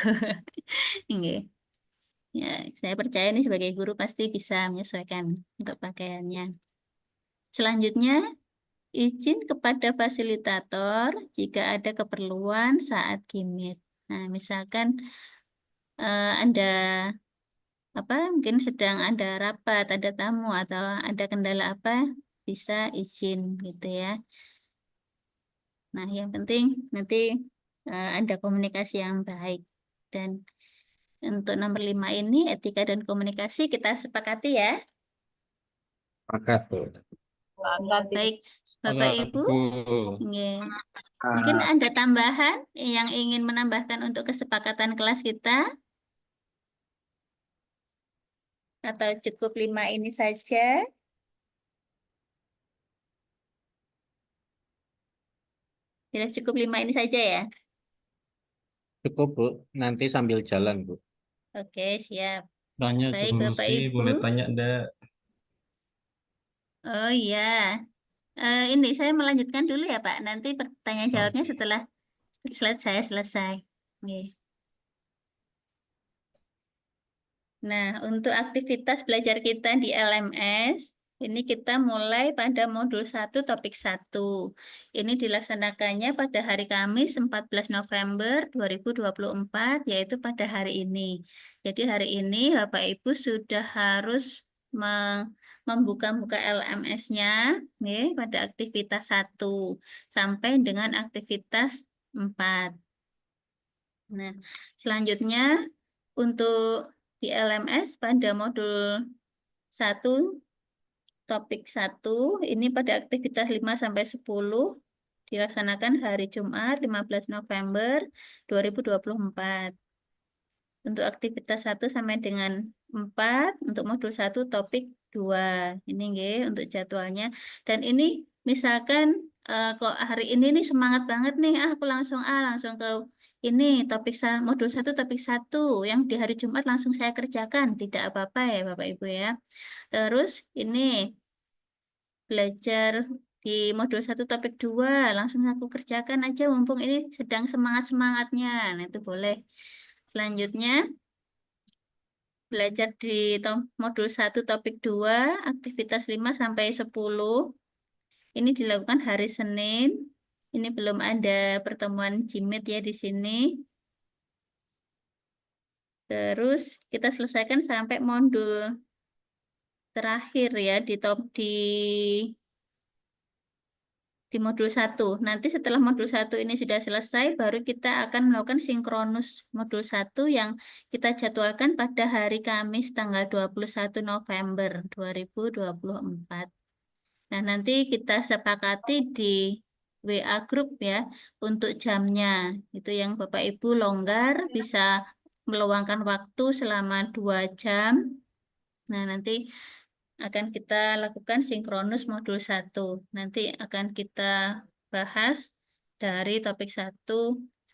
Nggih. Ya, saya percaya nih sebagai guru pasti bisa menyesuaikan untuk pakaiannya. Selanjutnya, izin kepada fasilitator jika ada keperluan saat gimit. Nah, misalkan ada apa mungkin sedang ada rapat, ada tamu atau ada kendala apa, bisa izin gitu ya. Nah, yang penting nanti ada komunikasi yang baik. Dan untuk nomor 5 ini, etika dan komunikasi kita sepakati ya.
Sepakat, Bu.
Baik, Bapak
Sepakat,
Ibu.
Bu.
Nggih. Mungkin ada tambahan yang ingin menambahkan untuk kesepakatan kelas kita? Atau cukup 5 ini saja? Tidak cukup 5 ini saja ya?
Cukup, Bu. Nanti sambil jalan, Bu.
Oke, siap.
Tanya
Baik,
Bu
Bapak
Lucy,
Ibu.
boleh tanya enggak?
Oh iya. Ini saya melanjutkan dulu ya, Pak. Nanti pertanyaan jawabnya setelah saya selesai. Oke. Nah, untuk aktivitas belajar kita di LMS, ini kita mulai pada modul 1 topik 1. Ini dilaksanakannya pada hari Kamis 14 November 2024, yaitu pada hari ini. Jadi hari ini Bapak Ibu sudah harus membuka-buka LMS-nya pada aktivitas 1 sampai dengan aktivitas 4. Nah, selanjutnya untuk di LMS pada modul 1 topik 1 ini pada aktivitas 5 sampai 10 dilaksanakan hari Jumat 15 November 2024. Untuk aktivitas 1 sampai dengan 4 untuk modul 1 topik 2. Ini nggih untuk jadwalnya. Dan ini misalkan kok hari ini nih semangat banget nih, aku langsung ke ini topik modul 1 topik 1 yang di hari Jumat langsung saya kerjakan, tidak apa-apa ya Bapak Ibu ya. Terus ini belajar di modul 1 topik 2 langsung aku kerjakan aja mumpung ini sedang semangat-semangatnya. Nah, itu boleh. Selanjutnya belajar di modul 1 topik 2 aktivitas 5 sampai 10 ini dilakukan hari Senin. Ini belum ada pertemuan Jimit ya di sini. Terus kita selesaikan sampai modul terakhir ya di modul 1. Nanti setelah modul 1 ini sudah selesai, baru kita akan melakukan sinkronus modul 1 yang kita jadwalkan pada hari Kamis tanggal 21 November 2024. Nah, nanti kita sepakati di WA grup ya untuk jamnya. Itu yang Bapak Ibu longgar bisa meluangkan waktu selama 2 jam. Nah, nanti akan kita lakukan sinkronus modul 1. Nanti akan kita bahas dari topik 1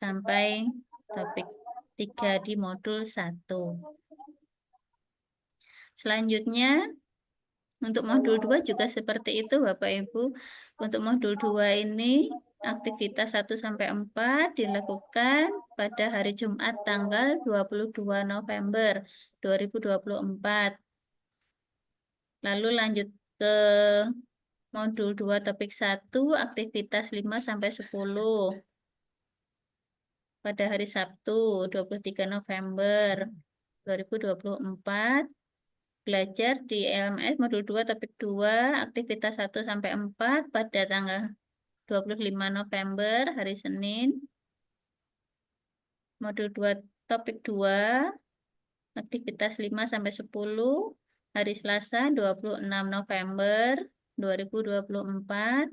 sampai topik 3 di modul 1. Selanjutnya, untuk modul 2 juga seperti itu Bapak Ibu. Untuk modul 2 ini aktivitas 1 sampai 4 dilakukan pada hari Jumat tanggal 22 November 2024. Lalu lanjut ke modul 2 topik 1 aktivitas 5 sampai 10 pada hari Sabtu 23 November 2024. Belajar di LMS modul 2 topik 2 aktivitas 1 sampai 4 pada tanggal 25 November hari Senin. Modul 2 topik 2 aktivitas 5 sampai 10 hari Selasa 26 November 2024.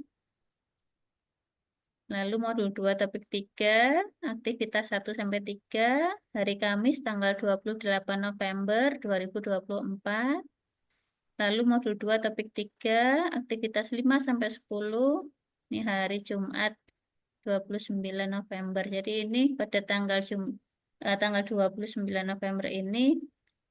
Lalu modul 2 topik 3 aktivitas 1 sampai 3 hari Kamis tanggal 28 November 2024. Lalu modul 2 topik 3 aktivitas 5 sampai 10 ini hari Jumat 29 November. Jadi ini pada tanggal 29 November ini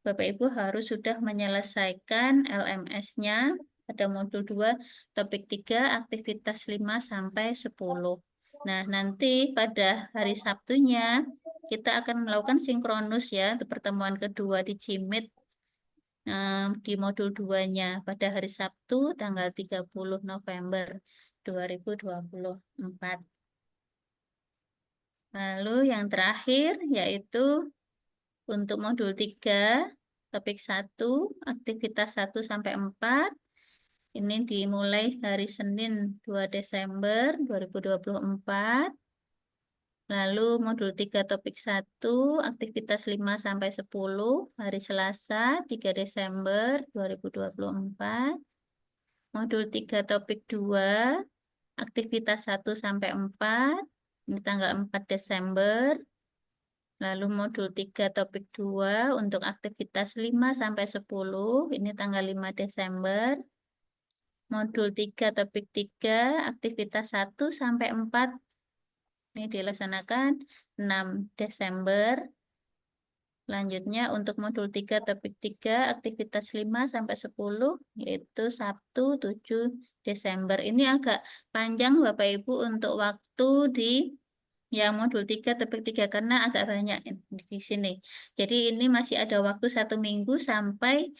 Bapak Ibu harus sudah menyelesaikan LMS-nya Pada modul 2, topik 3, aktivitas 5 sampai 10. Nah, nanti pada hari Sabtunya kita akan melakukan sinkronus ya untuk pertemuan kedua di Jimit di modul 2-nya pada hari Sabtu tanggal 30 November 2024. Lalu yang terakhir yaitu untuk modul 3, topik 1, aktivitas 1 sampai 4. Ini dimulai hari Senin 2 Desember 2024. Lalu modul 3 topik 1, aktivitas 5 sampai 10 hari Selasa 3 Desember 2024. Modul 3 topik 2, aktivitas 1 sampai 4 ini tanggal 4 Desember. Lalu modul 3 topik 2 untuk aktivitas 5 sampai 10 ini tanggal 5 Desember. Modul 3 topik 3 aktivitas 1 sampai 4 ini dilaksanakan 6 Desember. Selanjutnya untuk modul 3 topik 3 aktivitas 5 sampai 10 yaitu Sabtu 7 Desember. Ini agak panjang Bapak Ibu untuk waktu di yang modul 3 topik 3 karena agak banyak di sini. Jadi ini masih ada waktu 1 minggu sampai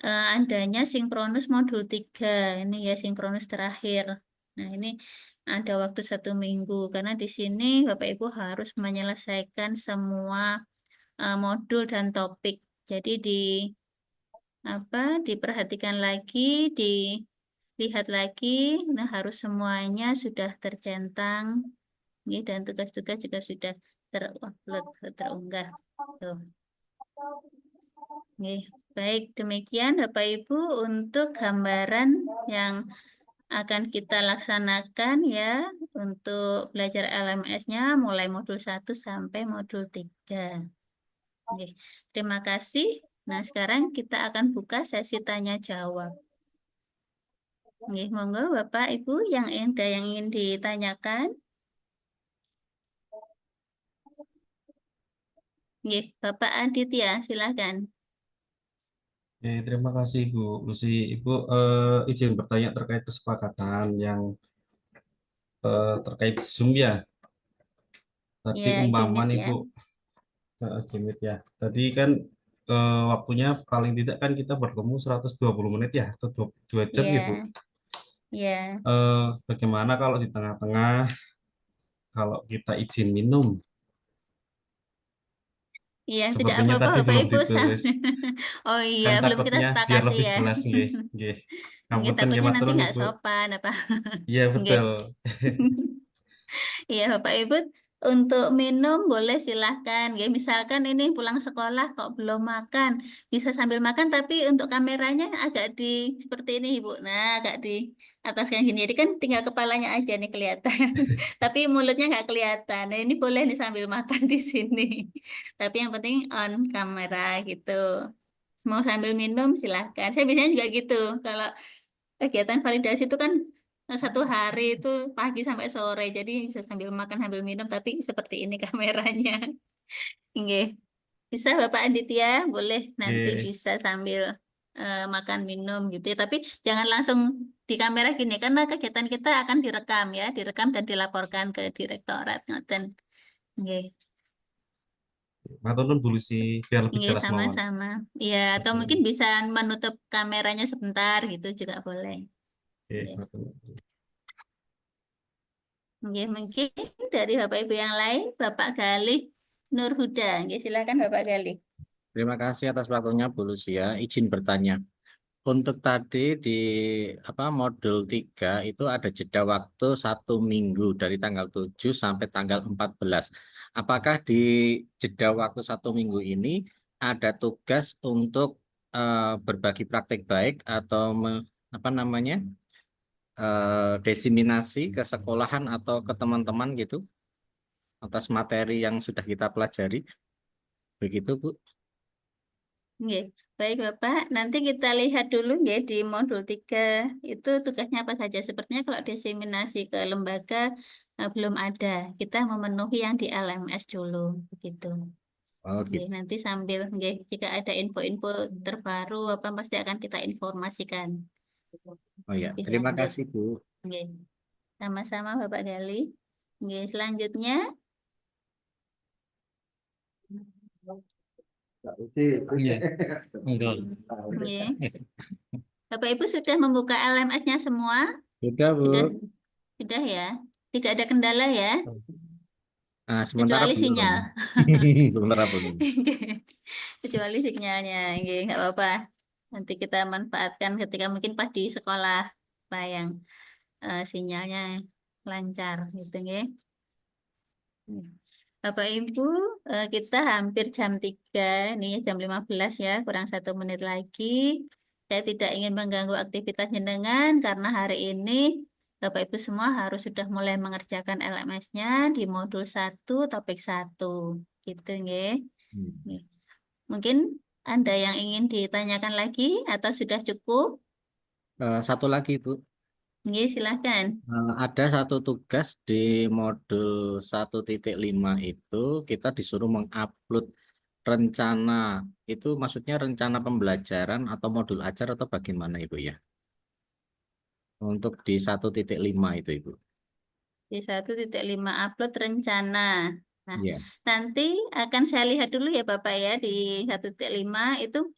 adanya sinkronus modul 3. Ini ya sinkronus terakhir. Nah, ini ada waktu 1 minggu karena di sini Bapak Ibu harus menyelesaikan semua modul dan topik. Jadi diperhatikan lagi, dilihat lagi. Nah, harus semuanya sudah tercentang. Dan tugas-tugas juga sudah terupload, terunggah. Tuh. Baik, demikian Bapak Ibu untuk gambaran yang akan kita laksanakan ya untuk belajar LMS-nya mulai modul 1 sampai modul 3. Terima kasih. Nah, sekarang kita akan buka sesi tanya jawab. Monggo Bapak Ibu yang ada yang ingin ditanyakan. Bapak Aditya, silakan.
Terima kasih Bu Lucy. Ibu izin bertanya terkait kesepakatan yang terkait Zoom ya. Tadi
Ya,
umpama
Gimit
nih
ya.
Bu, Gimit ya. Tadi kan waktunya paling tidak kan kita bertemu 120 menit ya, atau 2 jam gitu.
Ya.
Bagaimana kalau di tengah-tengah kalau kita izin minum?
Iya, tidak
Sepertinya
apa-apa
tadi
Bapak
belum
Ibu.
ditulis.
Oh iya,
Kan
belum kita
takutnya biar
sepakati
lebih
ya.
jelas nggih. Nggih. Ngapunten
Takutnya
nggih
nanti
matur nuwun
nggak
Ibu.
sopan apa.
Iya betul.
Iya Bapak Ibu, untuk minum boleh silahkan. Ya, misalkan ini pulang sekolah kok belum makan, bisa sambil makan tapi untuk kameranya agak di seperti ini Ibu. Nah, agak di atas yang gini. Jadi kan tinggal kepalanya aja nih kelihatan. Tapi mulutnya nggak kelihatan. Nah, ini boleh nih sambil makan di sini. Tapi yang penting on kamera gitu. Mau sambil minum silahkan. Saya biasanya juga gitu. Kalau kegiatan validasi itu kan 1 hari itu pagi sampai sore, jadi bisa sambil makan sambil minum, tapi seperti ini kameranya. Nggih. Bisa Bapak Aditya, boleh nanti
Nggih.
bisa sambil makan minum gitu ya. Tapi jangan langsung di kamera gini, karena kegiatan kita akan direkam ya, direkam dan dilaporkan ke direktorat. Ngoten. Nggih.
Matur nuwun Bu Lucy, biar lebih
Nggih,
jelas mawon.
sama-sama. Ya, atau
Oke.
mungkin bisa menutup kameranya sebentar gitu juga boleh.
Oke,
Nggih.
matur nuwun.
Nggih, mungkin dari Bapak Ibu yang lain, Bapak Galih Nurhuda. Nggih, silakan Bapak Galih.
Terima kasih atas waktunya Bu Lucia. Izin bertanya. Untuk tadi di modul 3 itu ada jeda waktu 1 minggu dari tanggal 7 sampai tanggal 14. Apakah di jeda waktu 1 minggu ini ada tugas untuk berbagi praktik baik atau desiminasi ke sekolahan atau ke teman-teman gitu atas materi yang sudah kita pelajari? Begitu Bu.
Nggih, baik Bapak. Nanti kita lihat dulu nggih di modul 3 itu tugasnya apa saja. Sepertinya kalau diseminasi ke lembaga belum ada. Kita memenuhi yang di LMS dulu begitu.
Oh,
Nggih,
gitu.
nanti sambil nggih jika ada info-info terbaru apa pasti akan kita informasikan.
Oh ya,
Bisa
terima
lanjut.
kasih Bu.
Oke. Sama-sama Bapak Gali. Oke, selanjutnya.
Iya. Enggak.
Oke. Bapak Ibu sudah membuka LMS-nya semua?
Sudah Bu.
Sudah ya. Tidak ada kendala ya,
Nah, sementara
kecuali
belum.
sinyal.
Sementara belum.
Kecuali sinyalnya, nggak apa-apa. Nanti kita manfaatkan ketika mungkin pas di sekolah, apa yang sinyalnya lancar, gitu ya. Bapak Ibu, kita hampir jam 3, ini jam 15 ya, kurang 1 menit lagi. Saya tidak ingin mengganggu aktivitas jenengan karena hari ini Bapak Ibu semua harus sudah mulai mengerjakan LMS-nya di modul 1, topik 1. Gitu ya. Mungkin Anda yang ingin ditanyakan lagi atau sudah cukup?
Satu lagi Bu.
Oke, silakan.
Ada satu tugas di modul 1.5 itu kita disuruh mengupload rencana. Itu maksudnya rencana pembelajaran atau modul ajar atau bagaimana Ibu ya? Untuk di 1.5 itu Ibu.
Di 1.5 upload rencana. Nah,
Iya.
nanti akan saya lihat dulu ya Bapak ya di 1.5 itu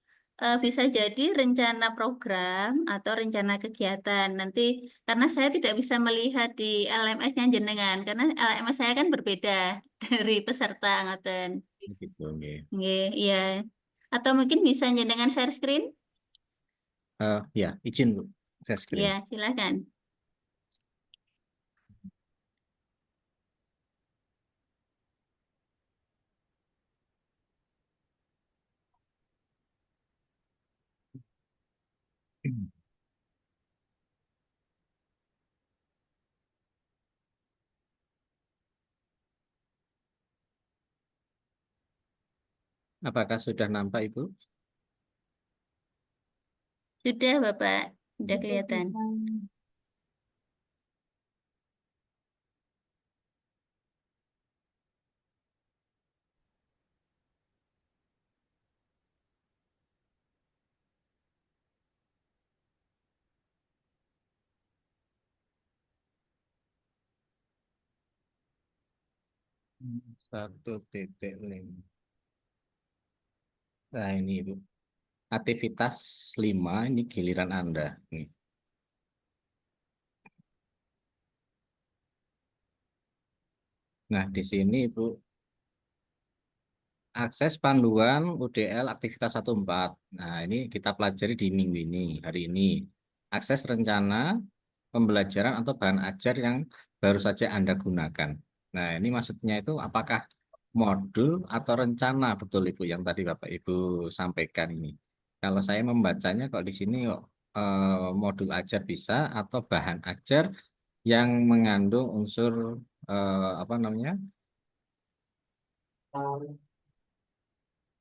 bisa jadi rencana program atau rencana kegiatan. Nanti karena saya tidak bisa melihat di LMS-nya jenengan karena LMS saya kan berbeda dari peserta ngoten.
Gitu, nggih.
Nggih, iya. Atau mungkin bisa jenengan share screen?
Ya, izin Bu. Share screen.
Ya, silakan.
Apakah sudah nampak Ibu?
Sudah Bapak, sudah kelihatan.
Satu titik lima. Nah ini Ibu. Aktivitas 5 ini giliran Anda. Nih. Nah di sini Ibu. Akses panduan UDL aktivitas 1.4. Nah ini kita pelajari di minggu ini, hari ini. Akses rencana pembelajaran atau bahan ajar yang baru saja Anda gunakan. Nah ini maksudnya itu apakah modul atau rencana, betul Ibu yang tadi Bapak Ibu sampaikan ini. Kalau saya membacanya kok di sini kok modul ajar bisa atau bahan ajar yang mengandung unsur apa namanya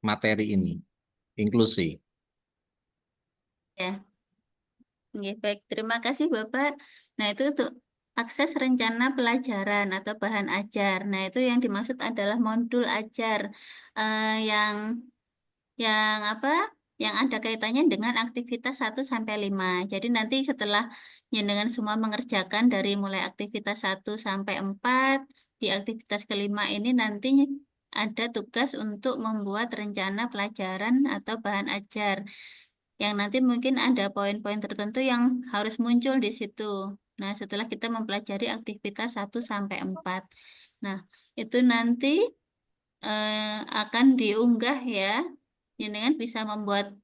materi ini, inklusi.
Ya. Oke, baik, terima kasih Bapak. Nah, itu untuk akses rencana pelajaran atau bahan ajar. Nah, itu yang dimaksud adalah modul ajar yang apa? Yang ada kaitannya dengan aktivitas 1 sampai 5. Jadi nanti setelah jenengan semua mengerjakan dari mulai aktivitas 1 sampai 4, di aktivitas kelima ini nanti ada tugas untuk membuat rencana pelajaran atau bahan ajar yang nanti mungkin ada poin-poin tertentu yang harus muncul di situ. Nah, setelah kita mempelajari aktivitas 1 sampai 4. Nah, itu nanti akan diunggah ya. Jenengan bisa membuat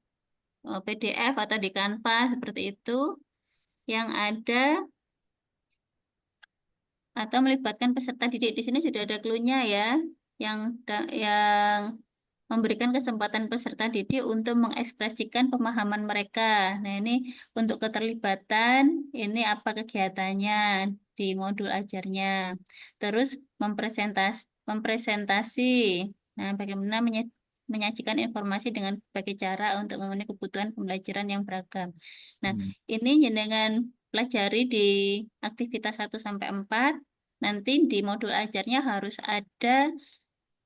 PDF atau di Canva seperti itu yang ada atau melibatkan peserta didik. Di sini sudah ada clue-nya ya, yang memberikan kesempatan peserta didik untuk mengekspresikan pemahaman mereka. Nah, ini untuk keterlibatan, ini apa kegiatannya di modul ajarnya. Terus mempresentasi. Nah, bagaimana menyajikan informasi dengan berbagai cara untuk memenuhi kebutuhan pembelajaran yang beragam. Nah, ini dengan pelajari di aktivitas 1 sampai 4. Nanti di modul ajarnya harus ada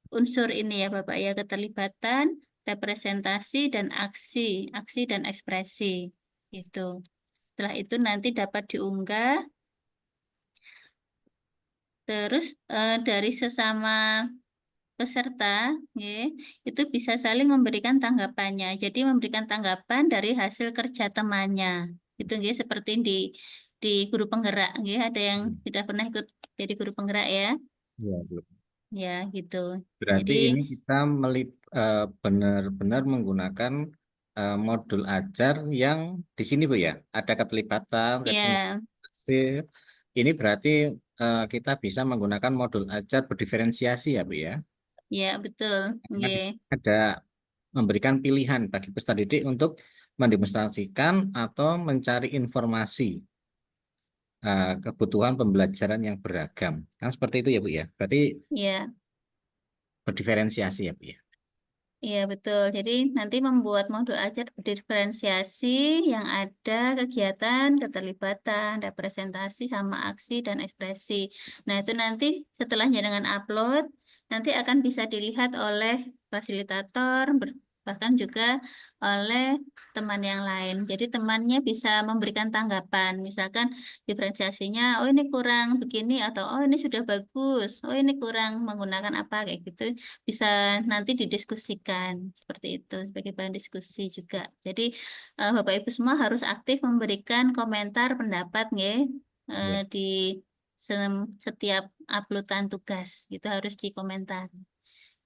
unsur ini ya Bapak ya, keterlibatan, representasi dan aksi dan ekspresi gitu. Setelah itu nanti dapat diunggah. Terus dari sesama peserta, itu bisa saling memberikan tanggapannya. Jadi memberikan tanggapan dari hasil kerja temannya. Itu seperti di guru penggerak, ada yang sudah pernah ikut jadi guru penggerak ya?
Ya, Bu.
Ya, gitu.
Berarti
Jadi
ini kita benar-benar menggunakan modul ajar yang di sini, Bu ya. Ada keterlibatan,
ya,
hasil. Ini berarti kita bisa menggunakan modul ajar berdiferensiasi ya, Bu ya.
ya betul.
Karena di sini ada memberikan pilihan bagi peserta didik untuk mendemonstrasikan atau mencari informasi kebutuhan pembelajaran yang beragam. Kan seperti itu ya, Bu ya. Berarti
ya.
berdiferensiasi ya, Bu ya.
Iya, betul. Jadi nanti membuat modul ajar berdiferensiasi yang ada kegiatan, keterlibatan, representasi, sama aksi, dan ekspresi. Nah, itu nanti setelahnya dengan upload, nanti akan bisa dilihat oleh fasilitator, bahkan juga oleh teman yang lain. Jadi temannya bisa memberikan tanggapan, misalkan diferensiasinya, oh ini kurang begini, atau oh ini sudah bagus, oh ini kurang menggunakan apa, kayak gitu. Bisa nanti didiskusikan seperti itu sebagai bahan diskusi juga. Jadi Bapak Ibu semua harus aktif memberikan komentar pendapat di setiap uploadan tugas, gitu harus dikomentar.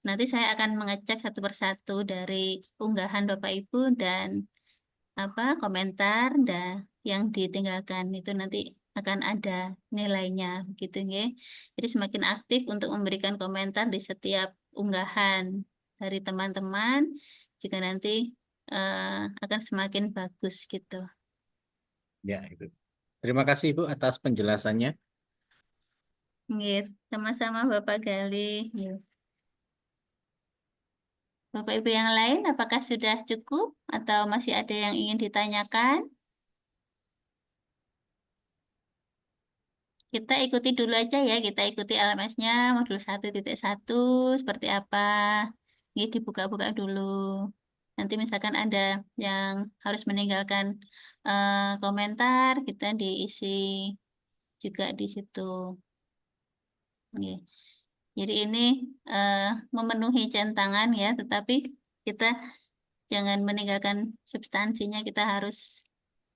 Nanti saya akan mengecek satu persatu dari unggahan Bapak Ibu dan komentar yang ditinggalkan itu nanti akan ada nilainya gitu ya. Jadi semakin aktif untuk memberikan komentar di setiap unggahan dari teman-teman juga nanti akan semakin bagus gitu.
Ya, itu. Terima kasih Ibu atas penjelasannya.
Sama-sama Bapak Gali. Bapak Ibu yang lain, apakah sudah cukup atau masih ada yang ingin ditanyakan? Kita ikuti dulu aja ya, kita ikuti LMS-nya modul 1.1 seperti apa. Ini dibuka-buka dulu. Nanti misalkan ada yang harus meninggalkan komentar, kita diisi juga di situ. Jadi ini memenuhi centangan ya, tetapi kita jangan meninggalkan substansinya, kita harus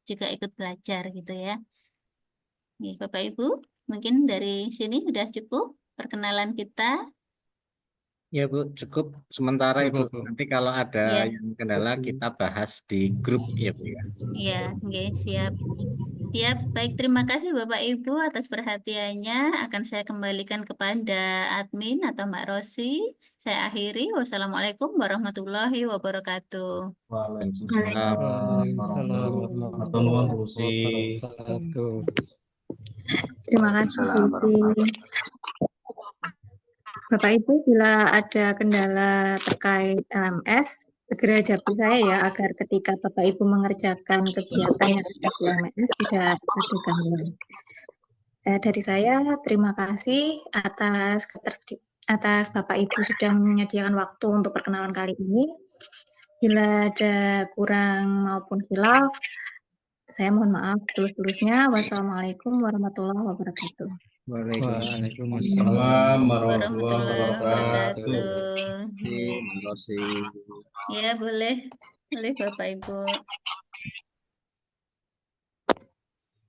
juga ikut belajar gitu ya. Bapak Ibu, mungkin dari sini sudah cukup perkenalan kita.
Ya Bu, cukup sementara Ibu. Nanti kalau ada yang kendala kita bahas di grup ya Bu ya.
Iya, siap. Siap, baik, terima kasih Bapak Ibu atas perhatiannya. Akan saya kembalikan kepada admin atau Mbak Rosi. Saya akhiri. Wassalamualaikum warahmatullahi wabarakatuh.
Waalaikumsalam warahmatullahi wabarakatuh.
Terima kasih, Lucy. Bapak Ibu, bila ada kendala terkait LMS, segera japri saya ya, agar ketika Bapak Ibu mengerjakan kegiatan yang ada di LMS tidak ada gangguan. Dari saya, terima kasih atas Bapak Ibu sudah menyediakan waktu untuk perkenalan kali ini. Bila ada kurang maupun khilaf, saya mohon maaf tulus-tulusnya. Wassalamualaikum warahmatullahi wabarakatuh.
Waalaikumsalam warahmatullahi wabarakatuh.
Ya, boleh Bapak Ibu.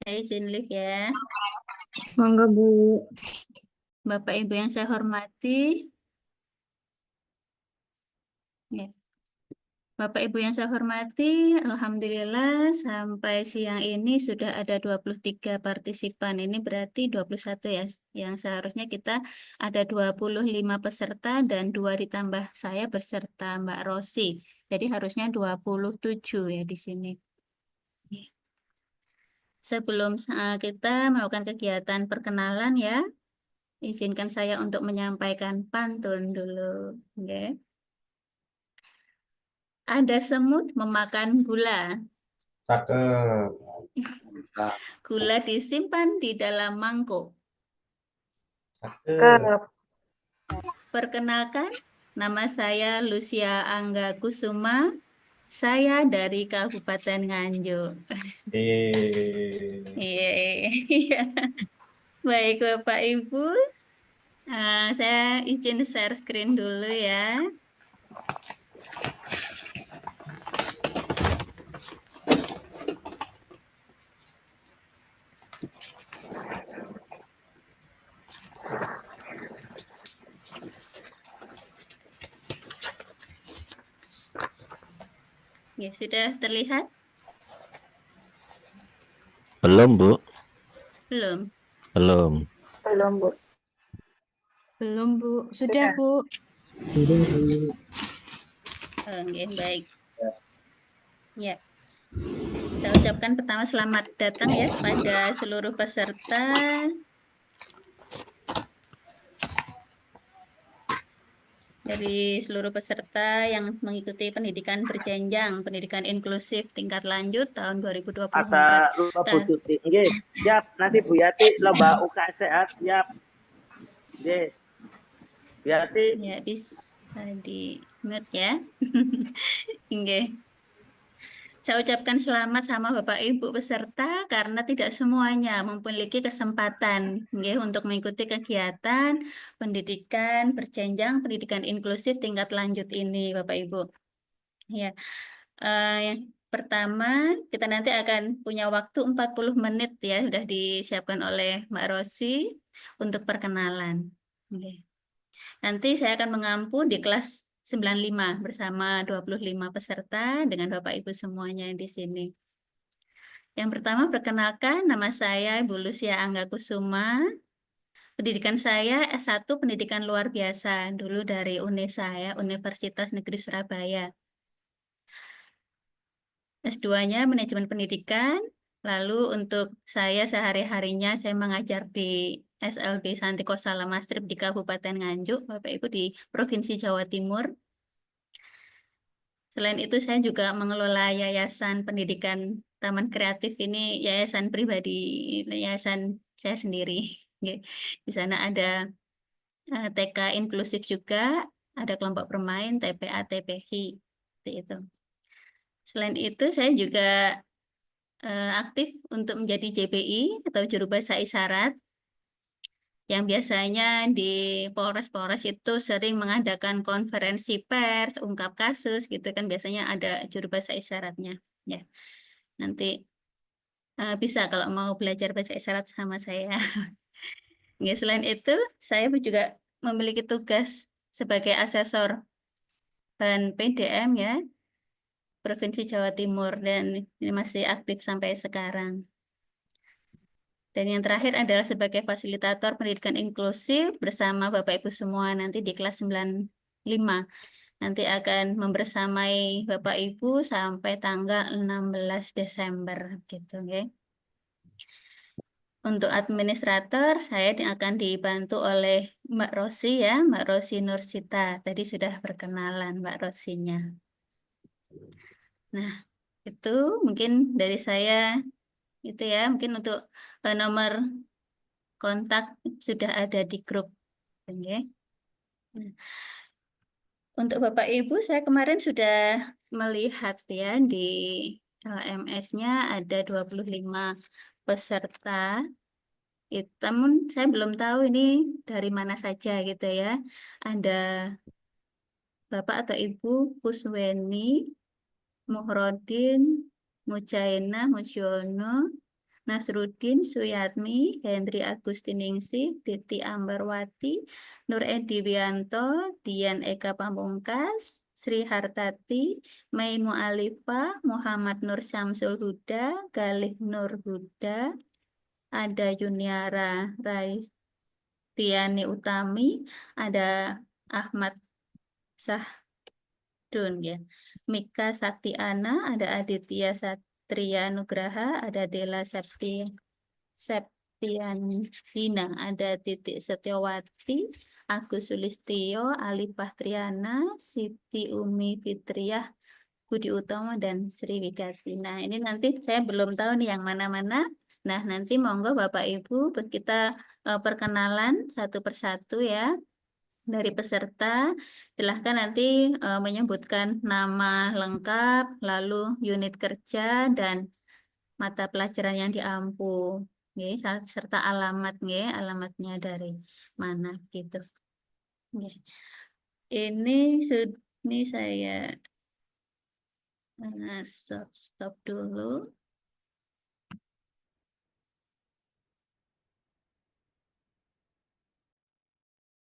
Saya izin live ya.
Monggo Bu.
Bapak Ibu yang saya hormati. Ya. Bapak Ibu yang saya hormati, alhamdulillah sampai siang ini sudah ada 23 partisipan. Ini berarti 21 ya. Yang seharusnya kita ada 25 peserta dan 2 ditambah saya beserta Mbak Rosi. Jadi harusnya 27 ya di sini. Sebelum kita melakukan kegiatan perkenalan ya, izinkan saya untuk menyampaikan pantun dulu. Okay. Ada semut memakan gula.
Cakep.
Gula disimpan di dalam mangkuk.
Cakep.
Perkenalkan, nama saya Lucia Angga Kusuma. Saya dari Kabupaten Nganjuk. Iya. Baik Bapak Ibu, saya izin share screen dulu ya. Ya, sudah terlihat?
Belum, Bu.
Belum?
Belum.
Belum, Bu.
Belum, Bu. Sudah, Bu.
Oke, baik. Ya. Saya ucapkan pertama selamat datang ya pada seluruh peserta. Dari seluruh peserta yang mengikuti pendidikan berjenjang, pendidikan inklusif tingkat lanjut tahun 2024.
Asa lupa Bu Tuti. Nggih, siap. Nanti Bu Yati lomba UKS sehat, siap. Nggih. Bu Yati.
Ya, bisa di mute ya. Nggih. Saya ucapkan selamat sama Bapak Ibu peserta karena tidak semuanya memiliki kesempatan nggih, untuk mengikuti kegiatan pendidikan berjenjang, pendidikan inklusif tingkat lanjut ini, Bapak Ibu. Ya, yang pertama kita nanti akan punya waktu 40 menit ya, sudah disiapkan oleh Mbak Rosi untuk perkenalan. Oke. Nanti saya akan mengampu di kelas 95 bersama 25 peserta dengan Bapak Ibu semuanya di sini. Yang pertama, perkenalkan, nama saya Ibu Lucia Anggakusuma. Pendidikan saya S1 Pendidikan Luar Biasa, dulu dari UNESA ya, Universitas Negeri Surabaya. S2-nya Manajemen Pendidikan, lalu untuk saya sehari-harinya saya mengajar di SLB Santiko Salama Strip di Kabupaten Nganjuk, Bapak Ibu, di Provinsi Jawa Timur. Selain itu saya juga mengelola Yayasan Pendidikan Taman Kreatif, ini yayasan pribadi, yayasan saya sendiri. Di sana ada TK inklusif juga, ada kelompok bermain, TPA, TPHI, seperti itu. Selain itu saya juga aktif untuk menjadi JBI atau juru bahasa isyarat, yang biasanya di Polres-Polres itu sering mengadakan konferensi pers, ungkap kasus gitu kan, biasanya ada juru bahasa isyaratnya ya. Nanti bisa kalau mau belajar bahasa isyarat sama saya. Ya, selain itu saya juga memiliki tugas sebagai asesor bahan PDM ya Provinsi Jawa Timur, dan ini masih aktif sampai sekarang. Dan yang terakhir adalah sebagai fasilitator pendidikan inklusif bersama Bapak Ibu semua nanti di kelas 95. Nanti akan membersamai Bapak Ibu sampai tanggal 16 Desember gitu, okay? Untuk administrator saya akan dibantu oleh Mbak Rosi ya, Mbak Rosi Nursita. Tadi sudah perkenalan Mbak Rosinya. Nah, itu mungkin dari saya. Itu ya, mungkin untuk nomor kontak sudah ada di grup. Okay. Nah, untuk Bapak Ibu, saya kemarin sudah melihat ya di LMS-nya ada 25 peserta. Namun saya belum tahu ini dari mana saja gitu ya. Ada Bapak atau Ibu Kusweni, Muhrodin, Mujaina, Mujono, Nasruddin, Suyatmi, Hendri Agustiningsih, Titi Ambarwati, Nur Edi Wianto, Dian Eka Pamungkas, Sri Hartati, Mei Mu'alifah, Muhammad Nur Syamsul Huda, Galih Nur Huda, ada Yuniara Raistiani Utami, ada Ahmad Sahdun ya, Mika Saktiana, ada Aditya Satria Nugraha, ada Dela Septiandina, ada Titik Setiawati, Agus Sulistyo, Alifah Triana, Siti Umi Fitriah, Budi Utomo, dan Sri Wigati. Nah, ini nanti saya belum tahu nih yang mana-mana. Nah, nanti monggo Bapak Ibu kita perkenalan satu persatu ya. dari peserta, silahkan nanti menyebutkan nama lengkap, lalu unit kerja dan mata pelajaran yang diampu, nggih, serta alamat, nggih, alamatnya dari mana gitu. Nggih. Ini saya stop dulu.